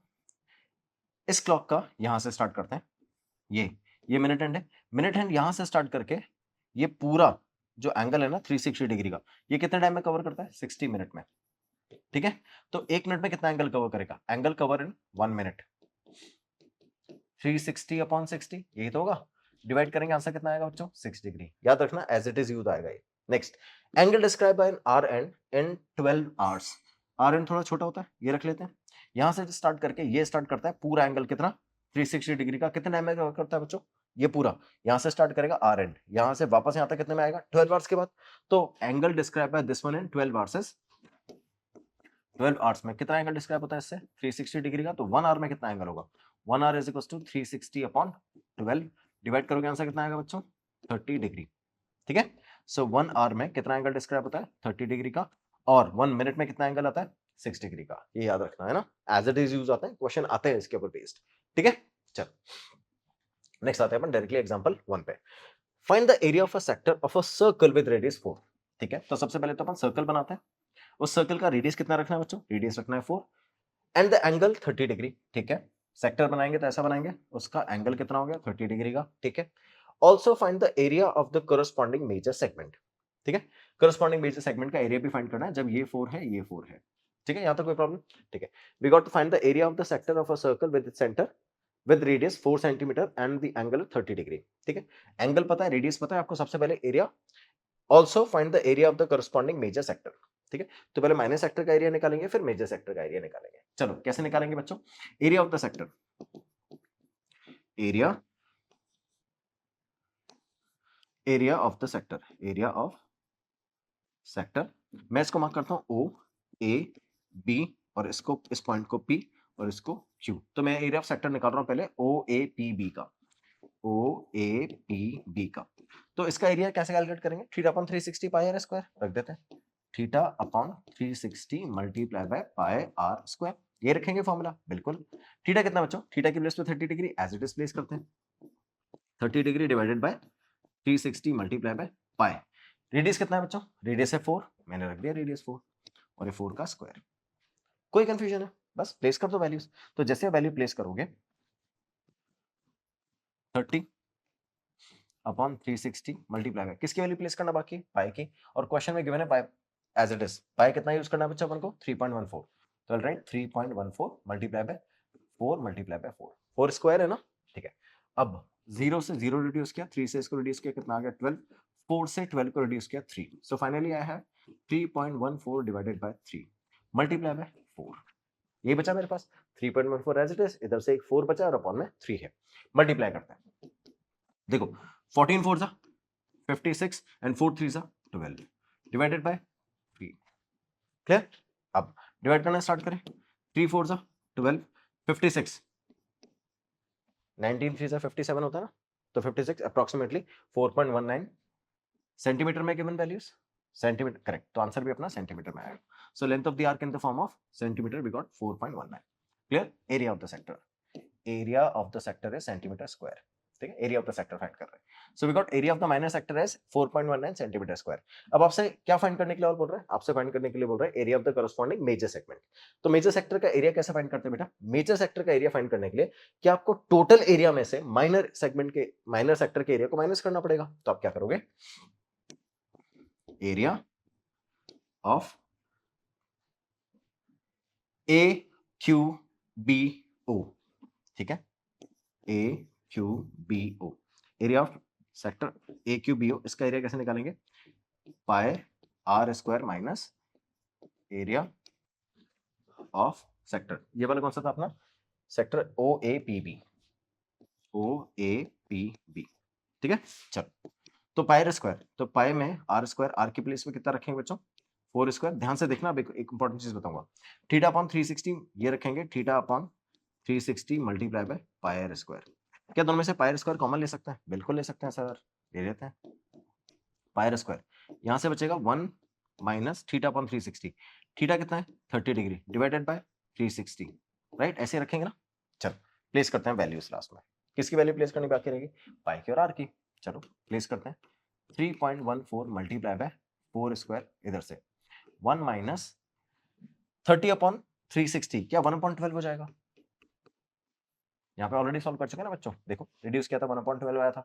इस क्लॉक का यहां से स्टार्ट करते हैं, ये मिनट हैंड है, मिनट हैंड यहां से स्टार्ट करके ये पूरा जो एंगल है ना 360 डिग्री का, ये कितने टाइम में कवर करता है, 60 मिनट में। ठीक है, तो एक मिनट में कितना एंगल कवर करेगा, एंगल कवर इन 1 मिनट, 360/60 यही तो होगा, डिवाइड करेंगे आंसर कितना आएगा बच्चों, 6 डिग्री। याद रखना एज इट इज यूज आएगा ये। Next, angle describe by an hour hand in 12 hours. Hour hand थोड़ा छोटा होता है, ये रख लेते हैं, यहां से स्टार्ट करके ये स्टार्ट करता है पूरा एंगल कितना, 360 डिग्री का, कितने टाइम में कवर करता है बच्चों, ये पूरा यहां से स्टार्ट करेगा आर एंड, यहां से वापस यहां तक कितने में आएगा, 12 आवर्स के बाद। तो angle describe by this one in 12 hours is, 12 hours में कितना एंगल डिस्क्राइब होता है इससे, 360 डिग्री का, तो 1 आवर में कितना एंगल होगा, 1 hour is equals to 360/12, divide करोगे आंसर कितना आएगा बच्चों, 30 डिग्री। ठीक है, सो 1 आवर में कितना एंगल डिस्क्राइब होता है, 30 डिग्री का, और 1 मिनट में कितना एंगल आता है, 6 डिग्री का। ये याद रखना है ना, एज इट इज यूज आता है, क्वेश्चन आते हैं इसके ऊपर बेस्ड। ठीक है, चलो नेक्स्ट आते हैं अपन डायरेक्टली एग्जांपल 1 पे। Find the area of a sector of a circle with radius 4। ठीक है, तो सबसे पहले तो अपन सर्कल बनाते हैं, उस सर्कल का रेडियस कितना रखना है बच्चों, रेडियस रखना है 4 एंड द एंगल 30 डिग्री। ठीक है, सेक्टर बनाएंगे तो ऐसा बनाएंगे, उसका एंगल कितना हो गया, 30 डिग्री का। ठीक है, also find the area of the corresponding major segment. ठीक है, करस्पॉन्डिंग मेजर सेगमेंट का एरिया भी फाइंड करना है जब ये 4 है, ये 4 है। ठीक है, यहां तक कोई प्रॉब्लम? ठीक है, we got to find the area of the sector of a circle with centre with radius 4 centimetre and the angle 30 degree. ठीक है, एंगल पता है, रेडियस पता है आपको, सबसे पहले area. Also find the area of the corresponding major sector. ठीक है, तो पहले माइनर सेक्टर का एरिया निकालेंगे, फिर मेजर सेक्टर का एरिया निकालेंगे। चलो कैसे निकालेंगे बच्चों? Area of the sector, area area of the sector, area of sector, मैं इसको मार्क करता हूं ओ ए बी, और इसको, इस पॉइंट को P और इसको Q। तो मैं एरिया ऑफ सेक्टर निकाल रहा हूं पहले OAPB का, OAPB का। तो इसका एरिया कैसे कैलकुलेट करेंगे? Theta upon 360 pi are square रख देते हैं, theta upon 360 multiply by pi are square, ये रखेंगे फॉर्मूला। बिल्कुल, थीटा कितना बच्चों? थीटा की प्लेस पे 30 degree as it is place करते हैं, 30 degree divided by 360 multiply by pi. Radius कितना है बच्चों? रेडियस है 4, मैंने रख दिया रेडियस 4, और ये 4 का स्क्वायर। कोई कंफ्यूजन है? बस प्लेस कर दो वैल्यूज। तो जैसे वैल्यू प्लेस करोगे 30 अपॉन 360 मल्टीप्लाई बाय, किसकी वैल्यू प्लेस करना बाकी? पाई की। और क्वेश्चन में गिवन है पाई एज इट इज, पाई कितना यूज करना है बच्चा अपन को? 3.14। तो right 3.14 multiply by 4 multiply bye 4, 4 square है ना? ठीक है, अब 0 से 0 रिड्यूस किया, 3 से इसको रिड्यूस किया, कितना आ गया? 12, 4 से 12 को रिड्यूस किया 3, so finally I have 3.14 divided by 3 multiply by 4। ये बचा मेरे पास 3.14 एज इट इज, इधर से एक 4 बचा और अपॉन में 3 है। मल्टीप्लाई करते हैं, देखो 14 4 जा 56 एंड 4 3 जा 12 डिवाइडेड बाय 3। क्लियर? अब डिवाइड करना स्टार्ट करें, 3 4 जा 12, 56, 19 3 जा 57 होता है ना, तो 56 अप्रोक्सीमेटली 4.19 सेंटीमीटर में गिवन वैल्यूज, सेंटीमीटर करेक्ट, तो आंसर भी अपना सेंटीमीटर में आएगा। So length of the arc in the form of centimetre, we got 4.19। Clear? Area of the sector, area of the sector is centimetre square. ठीक है, area of the sector find कर रहे हैं। So we got area of the minor sector is 4.19 centimetre square. अब आपसे क्या find करने के लिए और बोल रहा है? आपसे फाइंड करने के लिए बोल रहा है area of the corresponding major segment. तो मेजर सेक्टर का एरिया कैसे फाइंड करते हैं बेटा? मेजर सेक्टर का एरिया फाइंड करने के लिए क्या आपको टोटल एरिया में से माइनर सेगमेंट के, माइनर सेक्टर के एरिया को माइनस करना पड़ेगा। तो आप क्या करोगे? एरिया ऑफ AQBO, ठीक है, AQBO, area of sector AQBO, इसका एरिया कैसे निकालेंगे? Pi are square minus area of sector, ये वाला कौन सा था अपना? Sector OAPB, OAPB। ठीक है, चलो तो पाई स्क्वायर, तो पाई में आर स्क्वायर, आर की प्लेस में कितना रखेंगे बच्चों? 4 स्क्वायर। ध्यान से देखना, अब एक इंपॉर्टेंट चीज बताऊंगा, थीटा अपॉन 360 ये रखेंगे, theta upon 360 multiply by pi are square. क्या दोनों में से पाई आर स्क्वायर कॉमन ले सकते हैं? बिल्कुल ले सकते हैं सर, ले लेते हैं। पाई आर स्क्वायर यहां से बचेगा 1 माइनस थीटा अपॉन 360, थीटा कितना है? 30 डिग्री डिवाइडेड बाय 360, राइट? ऐसे रखेंगे ना। चलो प्लेस करते हैं वैल्यूज लास्ट में, किसकी वैल्यू प्लेस करनी बाकी रहेगी? पाई की और आर की। चलो प्लेस करते हैं, 3.14 मल्टीप्लाई बाय 4 स्क्वायर, इधर से 1 माइनस 30 अपॉन 360, क्या 1 अपॉन 12 हो जाएगा? यहाँ पे ऑलरेडी सॉल्व कर चुके हैं ना बच्चों, देखो रिड्यूस किया था 1 अपॉन 12 आया था,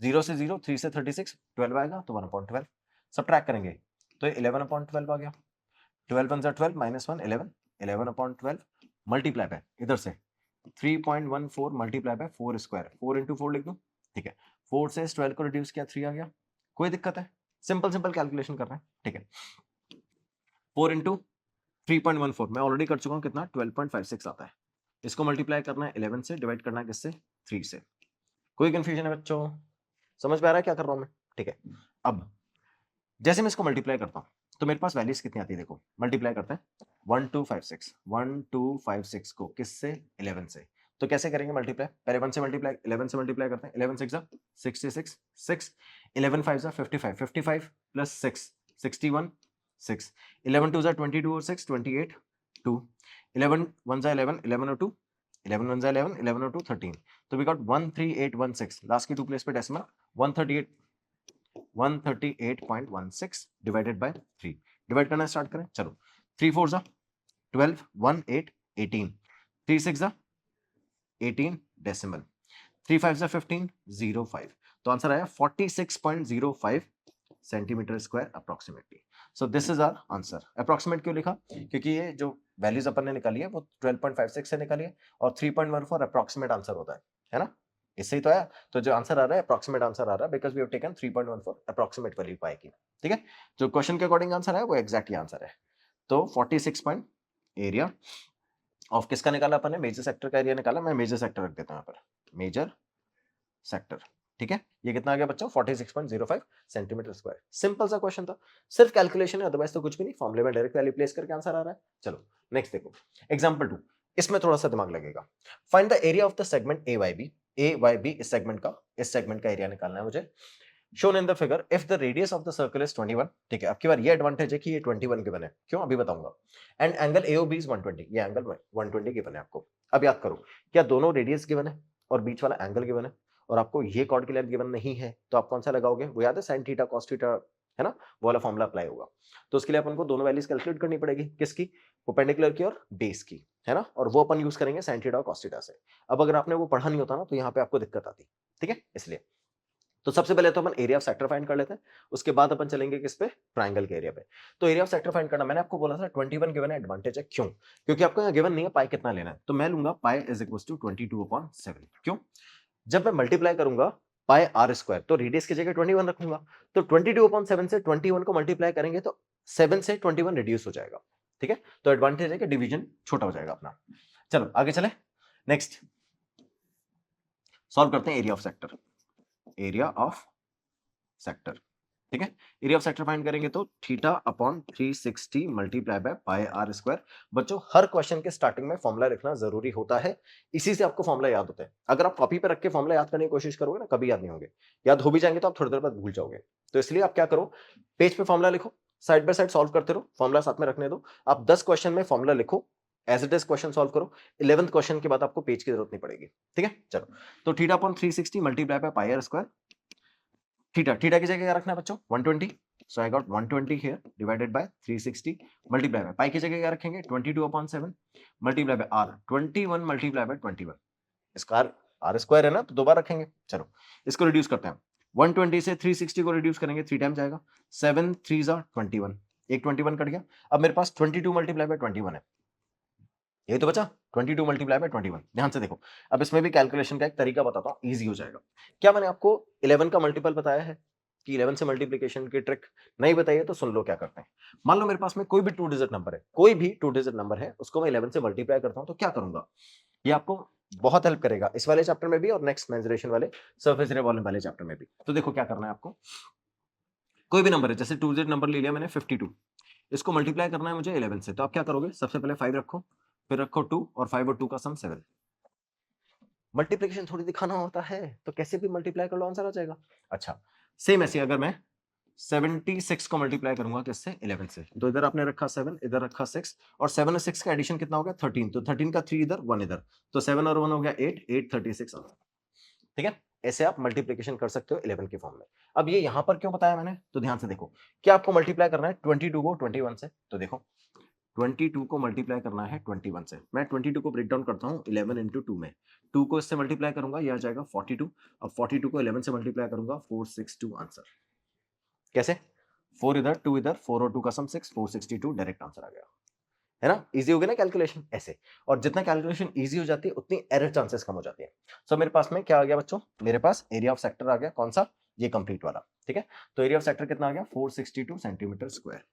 0 से 0, 3 से 36, 12 आएगा, तो 1 अपॉन 12 सबट्रैक्ट करेंगे तो 11 अपॉन 12 आ गया, 12 1 12 माइनस 1 11, 11 अपॉन 12 मल्टीप्लाई बाय इधर से 3.14 मल्टीप्लाई बाय 4 स्क्वायर, 4 इंटू 4 लिख दूं, ठीक है, 4 से 12 को रिड्यूस किया 3 आ गया, कोई दिक्कत है? सिंपल सिंपल कैलकुलेशन कर रहे हैं, ठीक है। 4 इंटू 3.14 मैं ऑलरेडी कर चुका हूं, कितना? 12.56 आता है। इसको मल्टीप्लाई करना है 11 से, डिवाइड करना है किससे? 3 से। कोई कंफ्यूजन है बच्चों? समझ में आ रहा है क्या कर रहा हूं मैं? ठीक है, अब जैसे मैं इसको मल्टीप्लाई करता हूं तो मेरे पास वैल्यूज कितनी आती है? देखो मल्टीप्लाई करते हैं 1256 को किससे? 11 से। तो कैसे करेंगे मल्टीप्लाई? पहले 1 से मल्टीप्लाई, 11 से मल्टीप्लाई करते हैं, 11 6 66, 6 11 5 55, 55 प्लस 6 61, 6 11 2 22 और 6 28, 2 11 1 11, 11 और 2 11 1 11, 11 और 2 13, तो वी गॉट 13816, लास्ट की 2 प्लेस पे डेसिमल, 138.16 डिवाइडेड बाय 3, डिवाइड करना स्टार्ट करें। चलो 3 4 जा 12, 1 8 18, 3 6 जा 18 डेसिमल, 3 5 जा 15 0 5, तो आंसर आया 46.05 centimetre square approximately. So this is our answer. Approximate क्यों लिखा? क्योंकि ये जो वैल्यूज अपन ने निकाली है वो 12.56 से निकाली है और 3.14 अप्रोक्सीमेट आंसर होता है ना? इससे ही तो आया। तो जो आंसर आ रहा है अप्रोक्सीमेट आंसर आ रहा है because we have taken 3.14 approximate value पाएगी। ठीक है, जो क्वेश्चन के अकॉर्डिंग आंसर है वो एग्जैक्टली आंसर है। तो 46 पॉइंट एरिया ऑफ किसका निकाला अपन ने? मेजर सेक्टर का एरिया निकाला। मैं मेजर सेक्टर रख देता हूं यहाँ पर, मेजर सेक्टर। ठीक है, ये कितना आ गया बच्चों? 46.05 सेंटीमीटर स्क्वायर। सिंपल सा क्वेश्चन था, सिर्फ कैलकुलेशन है, अदरवाइज तो कुछ भी नहीं। फॉर्मूले में डायरेक्ट वैल्यू प्लेस करके आंसर आ रहा है। चलो नेक्स्ट देखो, एग्जांपल 2। इसमें थोड़ा सा दिमाग लगेगा। Find the area of the segment A Y B. A Y B इस सेगमेंट का एरिया निकालना है मुझे। shown in the figure if the radius of the circle is 21। ठीक है, अब की बार ये एडवांटेज है कि ये 21 गिवन है। क्यों? अभी बताऊंगा। And angle AOB is 120। ये एंगल 120 गिवन है आपको। अब याद करो, क्या दोनों रेडियस गिवन है और बीच वाला एंगल गिवन है और आपको ये कॉर्ड की लेंथ गिवन नहीं है, तो आप कौन सा लगाओगे? वो याद है, sin थीटा cos थीटा, है ना? वो वाला फॉर्मूला अप्लाई होगा। तो उसके लिए अपन को दोनों वैल्यूज कैलकुलेट करनी पड़ेगी। किसकी? परपेंडिकुलर की और बेस की, है ना? और वो अपन यूज करेंगे sin थीटा और cos थीटा से। अब अगर आपने वो पढ़ा नहीं होता ना, तो यहाँ पे आपको दिक्कत आती। ठीक है, इसलिए तो सबसे पहले तो अपन एरिया ऑफ सेक्टर फाइंड कर लेते हैं, उसके बाद अपन चलेंगे किस पे? ट्रायंगल के एरिया पे। तो एरिया ऑफ सेक्टर फाइंड करना, मैंने आपको बोला था 21 गिवन है, एडवांटेज है। क्यों? क्योंकि आपको यहाँ गिवन नहीं है पाई कितना लेना है, तो मैं लूंगा पाई इज इक्वल टू 22/7। क्यों? जब मैं मल्टीप्लाई करूंगा पाई आर स्क्वायर, तो रेडियस की जगह 21 रखूंगा, तो 22/7 से 21 को मल्टीप्लाई करेंगे तो 7 से 21 रिड्यूस हो जाएगा। ठीक है, तो एडवांटेज है कि डिवीजन छोटा हो जाएगा अपना। चलो आगे चले, नेक्स्ट सॉल्व करते हैं area of sector. Area of sector, ठीक है, एरिया ऑफ सेक्टर फाइंड करेंगे तो theta upon 360 multiply by pi are square. बच्चों हर क्वेश्चन के स्टार्टिंग में फॉर्मूला लिखना जरूरी होता है, इसी से आपको फॉर्मूला याद होता है। अगर आप कॉपी पे रख के फॉर्मूला याद करने की कोशिश करोगे ना, कभी याद नहीं होंगे। याद हो भी जाएंगे तो आप थोड़ी देर बाद भूल जाओगे। तो इसलिए आप क्या करो, पेज पे फॉर्मूला लिखो, साइड बाय साइड सॉल्व करते रहो, फॉर्मूला साथ में रखने दो। आप 10 क्वेश्चन में फॉर्मूला लिखो, as it is question solve करो। 11th क्वेश्चन के बाद आपको पेज की जरूरत नहीं पड़ेगी। ठीक है, चलो तो theta upon 360 multiply by pi are square. Theta की जगह क्या रखना है बच्चों? 120। So I got 120 here divided by 360 multiply by pi की जगह क्या रखेंगे? 22/7 multiply by R 21 multiply by 21। इसका आर स्क्वायर है ना, तो दो बार रखेंगे। चलो इसको रिड्यूस करते हैं। 120 से 360 को रिड्यूस करेंगे 3 टाइम जाएगा, 7 3 21, एक 21 कट गया। अब मेरे पास 22 मल्टीप्लाई बाय 21 है, यही तो बचा 22 मल्टीप्लाई बाय 21। ध्यान से देखो, अब इसमें भी कैलकुलेशन का एक तरीका बताता हूं, इजी हो जाएगा। क्या मैंने आपको 11 का मल्टीपल बताया है कि 11 से मल्टीप्लिकेशन की ट्रिक नहीं बताई है? तो सुन लो क्या करते हैं। मान लो मेरे पास में कोई भी 2 डिजिट नंबर है, कोई भी 2 डिजिट नंबर है, उसको मैं 11 से मल्टीप्लाई करता हूं, तो क्या करूंगा? ये आपको बहुत हेल्प करेगा इस वाले चैप्टर में भी और नेक्स्ट मेंसुरेशन वाले सरफेस एरिया वॉल्यूम वाले चैप्टर में भी। तो देखो क्या करना है आपको, कोई भी नंबर है, जैसे 2 डिजिट नंबर ले लिया मैंने 52, इसको मल्टीप्लाई करना है मुझे 11 से। तो आप क्या करोगे? सबसे पहले 5 रखो, फिर रखो 2, और 5 और 2 का सम 7। मल्टीप्लिकेशन थोड़ी दिखाना होता है, तो कैसे भी मल्टीप्लाई कर लो, आंसर आ जाएगा। अच्छा, सेम ऐसे अगर मैं 76 को मल्टीप्लाई करूंगा किससे? 11 से, तो इधर आपने रखा 7, इधर रखा 6, और 7 और 6 का एडिशन कितना हो गया? 13। तो 13 का 3 इधर, 1 इधर, तो 7 और 1 हो गया 8, 836 आंसर। ठीक है, ऐसे आप मल्टीप्लिकेशन कर सकते हो 11 के फॉर्म में। अब ये यहां पर क्यों बताया मैंने? तो ध्यान से देखो, क्या आपको मल्टीप्लाई करना है 22 को 21 से? तो देखो 22 को मल्टीप्लाई करना है 21 से। मैं 22 को ब्रेक डाउन करता हूँ 11 इंटू 2 में। 2 को इससे मल्टीप्लाई करूंगा, यह आ जाएगा 42। अब 42 को 11 से मल्टीप्लाई करूंगा, 462 आंसर। कैसे? 4 इधर, 2 इधर, 4 और 2 का सम 6, 462 डायरेक्ट आंसर आ गया, है ना? इजी हो गया ना कैलकुलेशन ऐसे। और जितना कैलकुलेशन इजी हो जाती है उतनी एरर चांसेस कम हो जाती है। सो मेरे पास में क्या आ गया बच्चों? मेरे पास एरिया ऑफ सेक्टर आ गया, कौन सा? ये कंप्लीट वाला। ठीक है, तो एरिया ऑफ सेक्टर कितना आ गया? 462 सेंटीमीटर स्क्वायर।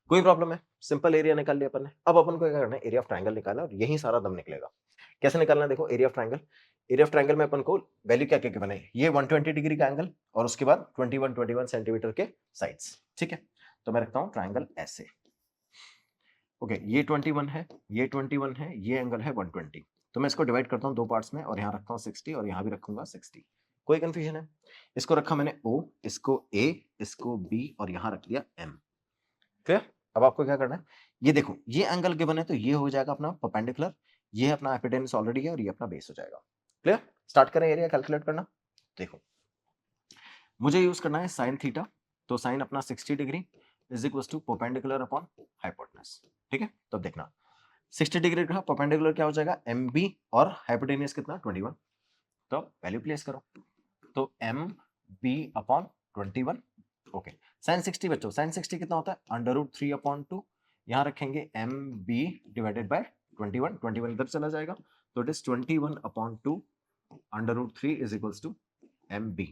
कोई प्रॉब्लम है? सिंपल एरिया निकाल लिया अपन ने। अब अपन को क्या करना है? एरिया ऑफ ट्रायंगल निकालना है, और यही सारा दम निकलेगा। कैसे निकालना है? देखो area of triangle, area of triangle में अपन को वैल्यू क्या क्या गिवन है? ये 120 डिग्री का एंगल, और उसके बाद 21 सेंटीमीटर के साइड्स। ठीक है, तो मैं रखता हूं ट्रायंगल ऐसे। ओके, ये 21 है, ये 21 है, ये एंगल है 120। तो मैं इसको डिवाइड करता हूँ दो पार्ट्स में, और यहाँ रखता हूँ 60 और यहाँ भी रखूंगा 60। कोई कंफ्यूजन है? इसको रखा मैंने O, इसको A, इसको B, और यहाँ रख दिया M। क्लियर? अब आपको क्या करना है? ये देखो, ये एंगल गिवन है, तो ये हो जाएगा अपना परपेंडिकुलर, ये अपना एपिटेनस ऑलरेडी है, और ये अपना बेस हो जाएगा। क्लियर? स्टार्ट करें एरिया कैलकुलेट करना। देखो मुझे यूज करना है साइन थीटा, तो साइन अपना 60 degree is equal to perpendicular upon hypotenuse. ठीक है, तो देखना 60 डिग्री का परपेंडिकुलर क्या हो जाएगा? MB, और हाइपोटेनियस कितना? 21। तो वैल्यू प्लेस करो। तो M B upon 21। Okay, sine 60 बच्चों, साइन 60 कितना होता है √3/2। यहाँ रखेंगे एम बी डिवाइडेड बाय 21, 21 इधर चला जाएगा, तो it is 21/2 √3 is equals to M B.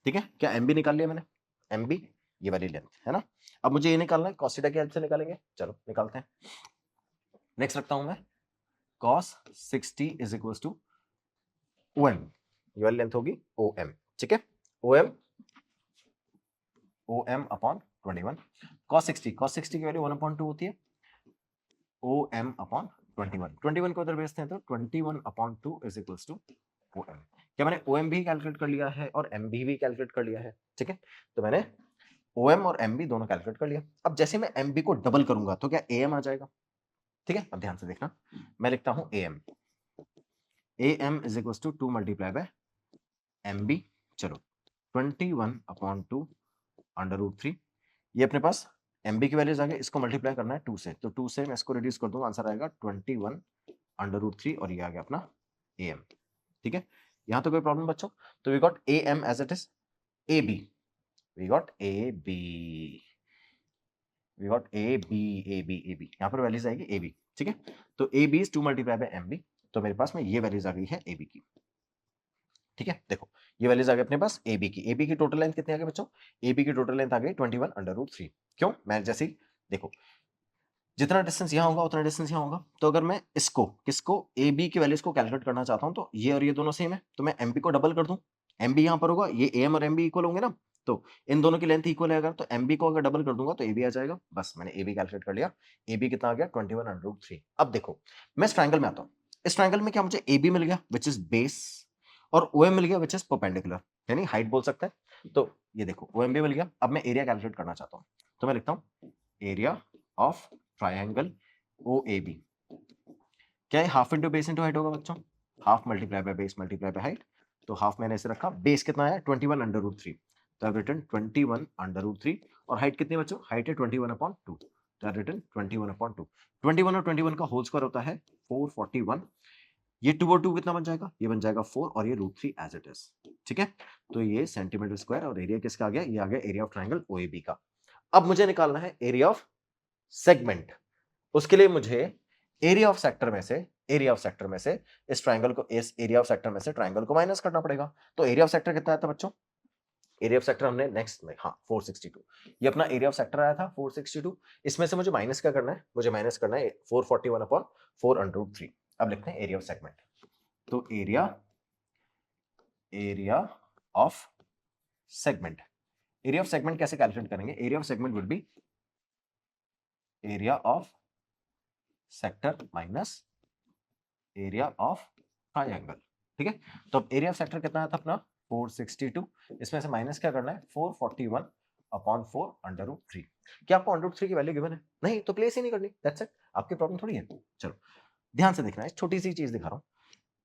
ठीक है, क्या एम बी निकाल लिया मैंने, एम बी ये वाली लेंथ है ना। अब मुझे ये निकालना है, cos थीटा की हेल्प से निकालेंगे, चलो निकालते हैं। नेक्स्ट रखता हूं मैं cos 60 is equals to OM, ये वाली लेंथ होगी OM। ठीक है, OM अपॉन 21। cos 60 की वैल्यू 1/2 होती है, OM अपॉन 21। 21 को उधर भेजते हैं तो 21/2 इज इक्वल्स टू OM। क्या मैंने OM भी कैलकुलेट कर लिया है और MB भी कैलकुलेट कर लिया है। ठीक है, तो मैंने OM और MB दोनों कैलकुलेट कर लिया। अब जैसे मैं MB को डबल करूंगा तो क्या AM आ जाएगा। ठीक है, अब ध्यान से देखना, मैं लिखता हूं AM is equals to 2 multiply by MB। चलो 21/2 √3, ये अपने पास MB की वैल्यूज आ गई, इसको मल्टीप्लाई करना है 2 से, तो 2 से मैं इसको रिड्यूस कर दूंगा, आंसर आएगा 21/3 और ये आ गया अपना AM। ठीक है, यहां तो कोई प्रॉब्लम बच्चों, तो we got AM as it is, AB we got AB, we got AB यहाँ पर वैल्यूज आएगी AB। ठीक है, तो AB is 2 multiply by MB, तो मेरे पास में ये वैल्यूज आ गई है AB की। ठीक है, देखो ये वैल्यूज आ गई अपने पास AB की टोटल लेंथ कितनी आ गई बच्चों, AB की टोटल लेंथ आ गई 21/3। क्यों, मैं जैसे ही देखो जितना डिस्टेंस यहाँ होगा उतना डिस्टेंस यहाँ होगा, तो अगर मैं किसको AB की वैल्यूज को कैलकुलेट करना चाहता हूँ, तो ये और ये दोनों सेम है, तो मैं MB को डबल कर दूं, MB यहाँ पर होगा, ये AM और MB इक्वल होंगे ना, तो इन दोनों की लेंथ इक्वल है, अगर तो MB को अगर डबल कर दूंगा तो AB आ जाएगा। बस मैंने AB कैलकुलेट कर लिया, AB कितना आ गया 21/3। अब देखो मैं इस ट्रायंगल में आता हूँ, इस ट्रायंगल में क्या मुझे AB मिल गया विच इज बेस, और OM मिल गया विच इज परपेंडिकुलर, यानी हाइट बोल सकते हैं। तो ये देखो OM भी मिल गया, अब मैं एरिया कैलकुलेट करना चाहता हूँ, तो मैं लिखता हूँ एरिया ऑफ ट्रायंगल OAB। क्या है, half into base into height होगा बच्चों, half multiply by base multiply by height, तो हाफ मैंने ऐसे रखा, बेस कितना है 21/√3, तो आई रिटन 21/√3, और हाइट कितनी बच्चों, हाइट है 21/2, तो आई रिटन 21/2। 21 और 21 का होल स्क्वायर होता है 441, ये 2 और 2 कितना बन जाएगा, ये बन जाएगा 4 और ये √3 एज इट इज। ठीक है, तो ये सेंटीमीटर स्क्वायर, और एरिया किसका आ गया, ये आ गया एरिया ऑफ ट्रायंगल OAB का। अब मुझे निकालना है एरिया ऑफ सेगमेंट, उसके लिए मुझे एरिया ऑफ सेक्टर में से इस ट्रायंगल को, इस एरिया ऑफ सेक्टर में से ट्रायंगल को माइनस करना पड़ेगा। तो एरिया ऑफ सेक्टर कितना आया था बच्चों, एरिया ऑफ सेक्टर हमने नेक्स्ट में, हाँ 462, ये अपना एरिया ऑफ सेक्टर आया था 462। इसमें से मुझे माइनस क्या करना है, मुझे माइनस करना है 441/4√3। अब लिखते हैं एरिया ऑफ सेगमेंट, तो एरिया ऑफ सेगमेंट कैसे कैलकुलेट करेंगे, area of segment would be area of sector minus area of triangle. ठीक है, तो अब एरिया ऑफ सेक्टर कितना था अपना 462, इसमें से माइनस क्या करना है 441/4√3। क्या आपको √3 की वैल्यू गिवन है, नहीं तो प्लेस ही नहीं करनी, दैट्स इट, आपकी प्रॉब्लम थोड़ी है। चलो ध्यान से देखना है, छोटी सी चीज दिखा रहा हूं,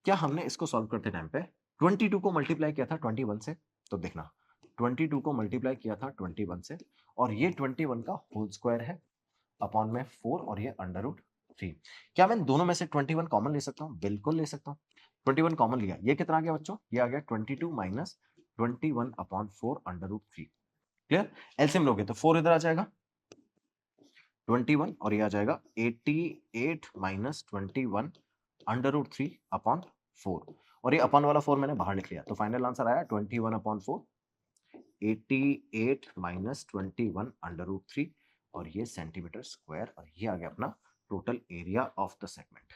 क्या हमने इसको सॉल्व करते टाइम पे 22 को मल्टीप्लाई किया था 21 से, तो देखना 22 को मल्टीप्लाई किया था 21 से, और ये 21 का होल स्क्वायर है अपॉन में 4 और ये √3। क्या मैं दोनों में से 21 कॉमन ले सकता हूँ, बिल्कुल ले सकता हूँ। 21 कॉमन लिया, ये कितना आ गया बच्चों, ये आ गया 22 माइनस 21/4 √3। क्लियर, एलसीएम लोगे तो 4 इधर आ जाएगा 21, और ये आ जाएगा 88 माइनस 21/3/4, और ये अपॉन वाला 4 मैंने बाहर लिख लिया, तो फाइनल आंसर आया 21/4, 88 माइनस 21/3, और ये सेंटीमीटर स्क्वायर, और ये आ गया अपना total area of the segment.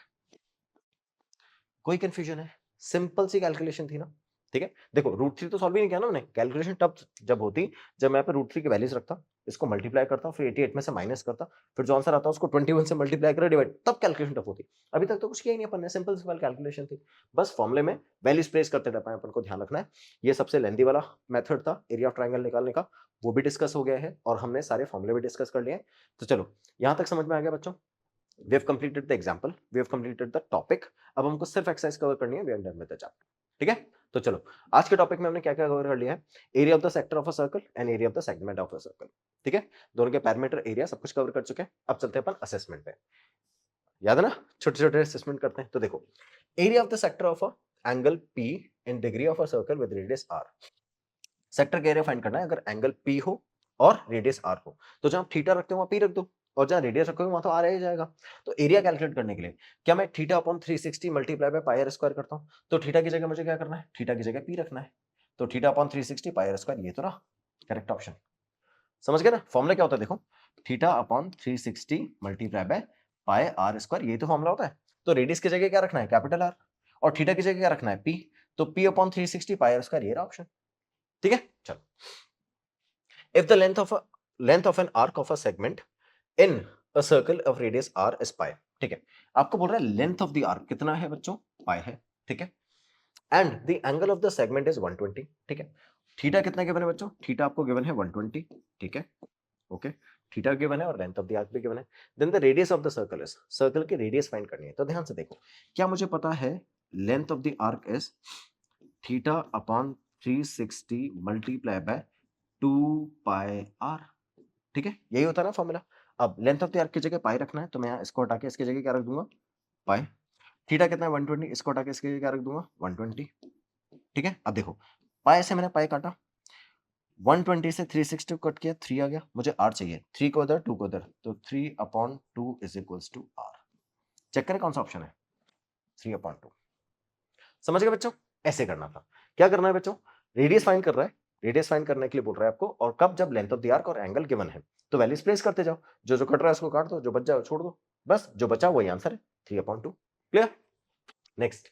कोई कंफ्यूजन है, सिंपल सी कैलकुलेशन थी ना। ठीक है, देखो √3 तो सॉल्व ही नहीं किया ना मैंने, कैलकुलेशन तब जब होती जब मैं पे √3 की वैल्यूज रखता, इसको मल्टीप्लाई करता, फिर 88 में से माइनस करता, फिर जो आंसर आता उसको 21 से मल्टीप्लाई कर डिवाइड, तब कैलकुलेशन टफ होती। अभी तक तो कुछ किया ही नहीं अपन ने, सिंपल सिंपल कैलकुलेशन थी, बस फॉर्मूले में वैल्यूज प्लेस करते रहते हैं, अपन को ध्यान रखना है। ये सबसे लेंथी वाला मेथड था एरिया ऑफ ट्रायंगल निकालने का, वो भी डिस्कस हो गया है, और हमने सारे फॉर्मूले भी डिस्कस कर लिए हैं। तो चलो यहां तक समझ में आ गया बच्चों, we have completed the example, we have completed the topic, अब हमको सिर्फ एक्सरसाइज कवर करनी है, we are done with the chapter। ठीक है, तो चलो आज के टॉपिक में हमने क्या क्या कवर कर लिया है, area of the sector of a circle and area of the segment of a circle. ठीक है, दोनों के पैरामीटर एरिया सब कुछ कवर कर चुके हैं। अब चलते हैं अपन असेसमेंट पे, याद है ना, छोटे छोटे असेसमेंट करते हैं। तो देखो area of the sector of a angle P in degree of a circle with radius R। Sector का एरिया फाइंड करना है अगर एंगल P हो और रेडियस R हो, तो जहां थीटा रखते हो वहां P रख दो, और जहां रेडियस रखोगे वहां तो R ही जाएगा। तो एरिया कैलकुलेट करने के लिए क्या मैं theta upon 360 multiply by pi are square करता हूं, तो थीटा की जगह मुझे क्या करना है, थीटा की जगह P रखना है, तो theta upon 360 pi are square, ये तो रहा करेक्ट ऑप्शन। समझ गए ना, फॉर्मूला क्या होता है, देखो theta upon 360 multiply by pi are square, ये तो फॉर्मूला होता है। तो रेडियस की जगह क्या रखना है, कैपिटल आर, और थीटा की जगह क्या रखना है, P, तो P upon 360 pi are square, ये रहा ऑप्शन। ठीक है, चलो। If the length of an arc of a segment in a circle of radius r is pi, ठीक है, आपको बोल रहा है लेंथ ऑफ द आर्क कितना है बच्चों, पाई है, ठीक है, and the angle of the segment is 120, ठीक है, थीटा कितना गिवन है बच्चों, थीटा आपको गिवन है 120, ठीक है, ओके, थीटा गिवन है और लेंथ ऑफ द आर्क भी गिवन है, then the radius of the circle is, circle की रेडियस फाइंड करनी है, तो ध्यान से देखो, क्या मुझे पता है length of the arc is theta upon 360 multiply by 2 pi r, ठीक है, यही होता है ना फॉर्मूला। अब लेंथ ऑफ द आर्क की जगह पाई रखना है, तो मैं इसको हटा के इसकी जगह क्या रख दूंगा, पाई। थीटा कितना है 120, इसको हटा के इसकी जगह क्या रख दूंगा 120, ठीक है। अब देखो पाई से मैंने पाई काटा, 120 से 360 कट किया, 3 आ गया, मुझे r चाहिए, 3 को इधर 2 को इधर, तो 3 upon 2 is equals to r। Check करें कौन सा ऑप्शन है, 3 अपॉन 2। समझ गए बच्चों, ऐसे करना था। क्या करना है बच्चों, रेडियस फाइंड कर रहा है, रेडियस फाइंड करने के लिए बोल रहा है आपको, और कब, जब लेंथ ऑफ द आर्क और एंगल गिवन है, तो वैल्यूज प्लेस करते जाओ, जो जो कट रहा है उसको काट दो, जो बच जाए छोड़ दो, बस जो बचा वही आंसर है, 3/2। Clear. Next,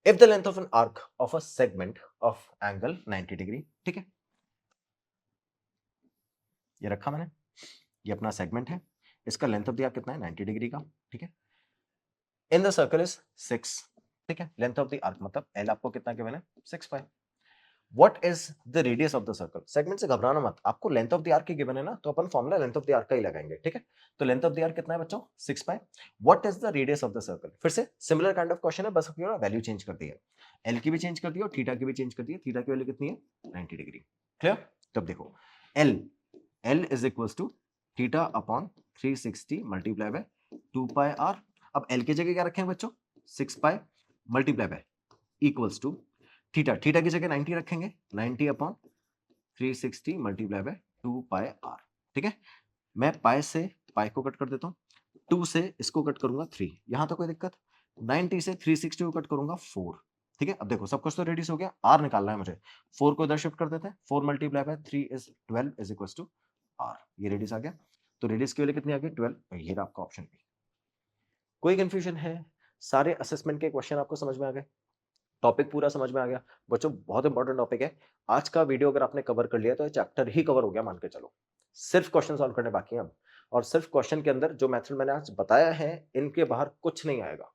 if the length of an arc of a segment of angle 90 degree, ठीक है, ये रखा मैंने, ये अपना सेगमेंट है, इसका लेंथ ऑफ द आर्क कितना है 90 डिग्री का, ठीक है, इन द सर्कल इज 6, ठीक है, लेंथ ऑफ द आर्क मतलब एल आपको कितना गिवन है 6 पाई। What is the radius of the circle? Segment से घबराना मत, आपको लेंथ ऑफ द आर्क की गिवन है ना, तो अपन formula length of the arc का ही लगाएंगे, ठीक है। तो लेंथ ऑफ द आर्क कितना है बच्चों 6 पाई। What is the radius of the circle, फिर से सिमिलर काइंड ऑफ क्वेश्चन है, बस वैल्यू चेंज कर दी है, एल की भी चेंज कर दी और थीटा की भी चेंज कर दी है, थीटा की वैल्यू कितनी है 90 डिग्री। क्लियर। तब देखो L, L is equals to theta upon 360 multiply by 2 pi r. अब एल की जगह क्या रखें बच्चों 6 pi multiply by equals to theta, theta की जगह 90 रखेंगे, 90 upon 360 multiply by 2 pi r, ठीक है। मैं पाई से पाई को कट कर देता हूँ, 2 से इसको कट करूंगा 3, यहां तो कोई दिक्कत, 90 से 360 को कट करूंगा 4, ठीक है। अब देखो सब कुछ तो रेडियस हो गया, आर निकालना है मुझे, 4 को इधर शिफ्ट कर देते हैं, 4 multiply by 3 is 12 is equal to r, ये रेडियस आ गया, तो रेडियस की वैल्यू कितनी आ गई 12, ये रहा आपका ऑप्शन बी। कोई कंफ्यूजन है, सारे असेसमेंट के क्वेश्चन आपको समझ में आ गए, टॉपिक पूरा समझ में आ गया बच्चों, बहुत इंपॉर्टेंट टॉपिक है। आज का वीडियो अगर आपने कवर कर लिया तो ये चैप्टर ही कवर हो गया मान के चलो, सिर्फ क्वेश्चन सॉल्व करने बाकी हैं अब, और सिर्फ क्वेश्चन के अंदर जो मेथड मैंने आज बताया है इनके बाहर कुछ नहीं आएगा,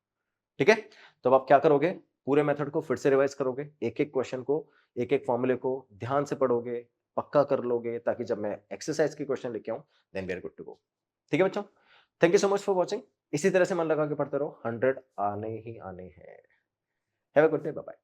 ठीक है। तो अब आप क्या करोगे, पूरे मेथड को फिर से रिवाइज करोगे, एक एक क्वेश्चन को, एक एक फॉर्मूले को ध्यान से पढ़ोगे, पक्का कर लोगे, ताकि जब मैं एक्सरसाइज की क्वेश्चन लेके आऊं then we are good to go. ठीक है बच्चों, thank you so much for watching, इसी तरह से मन लगा के पढ़ते रहो, 100 आने ही आने हैं। Have a good day, bye bye.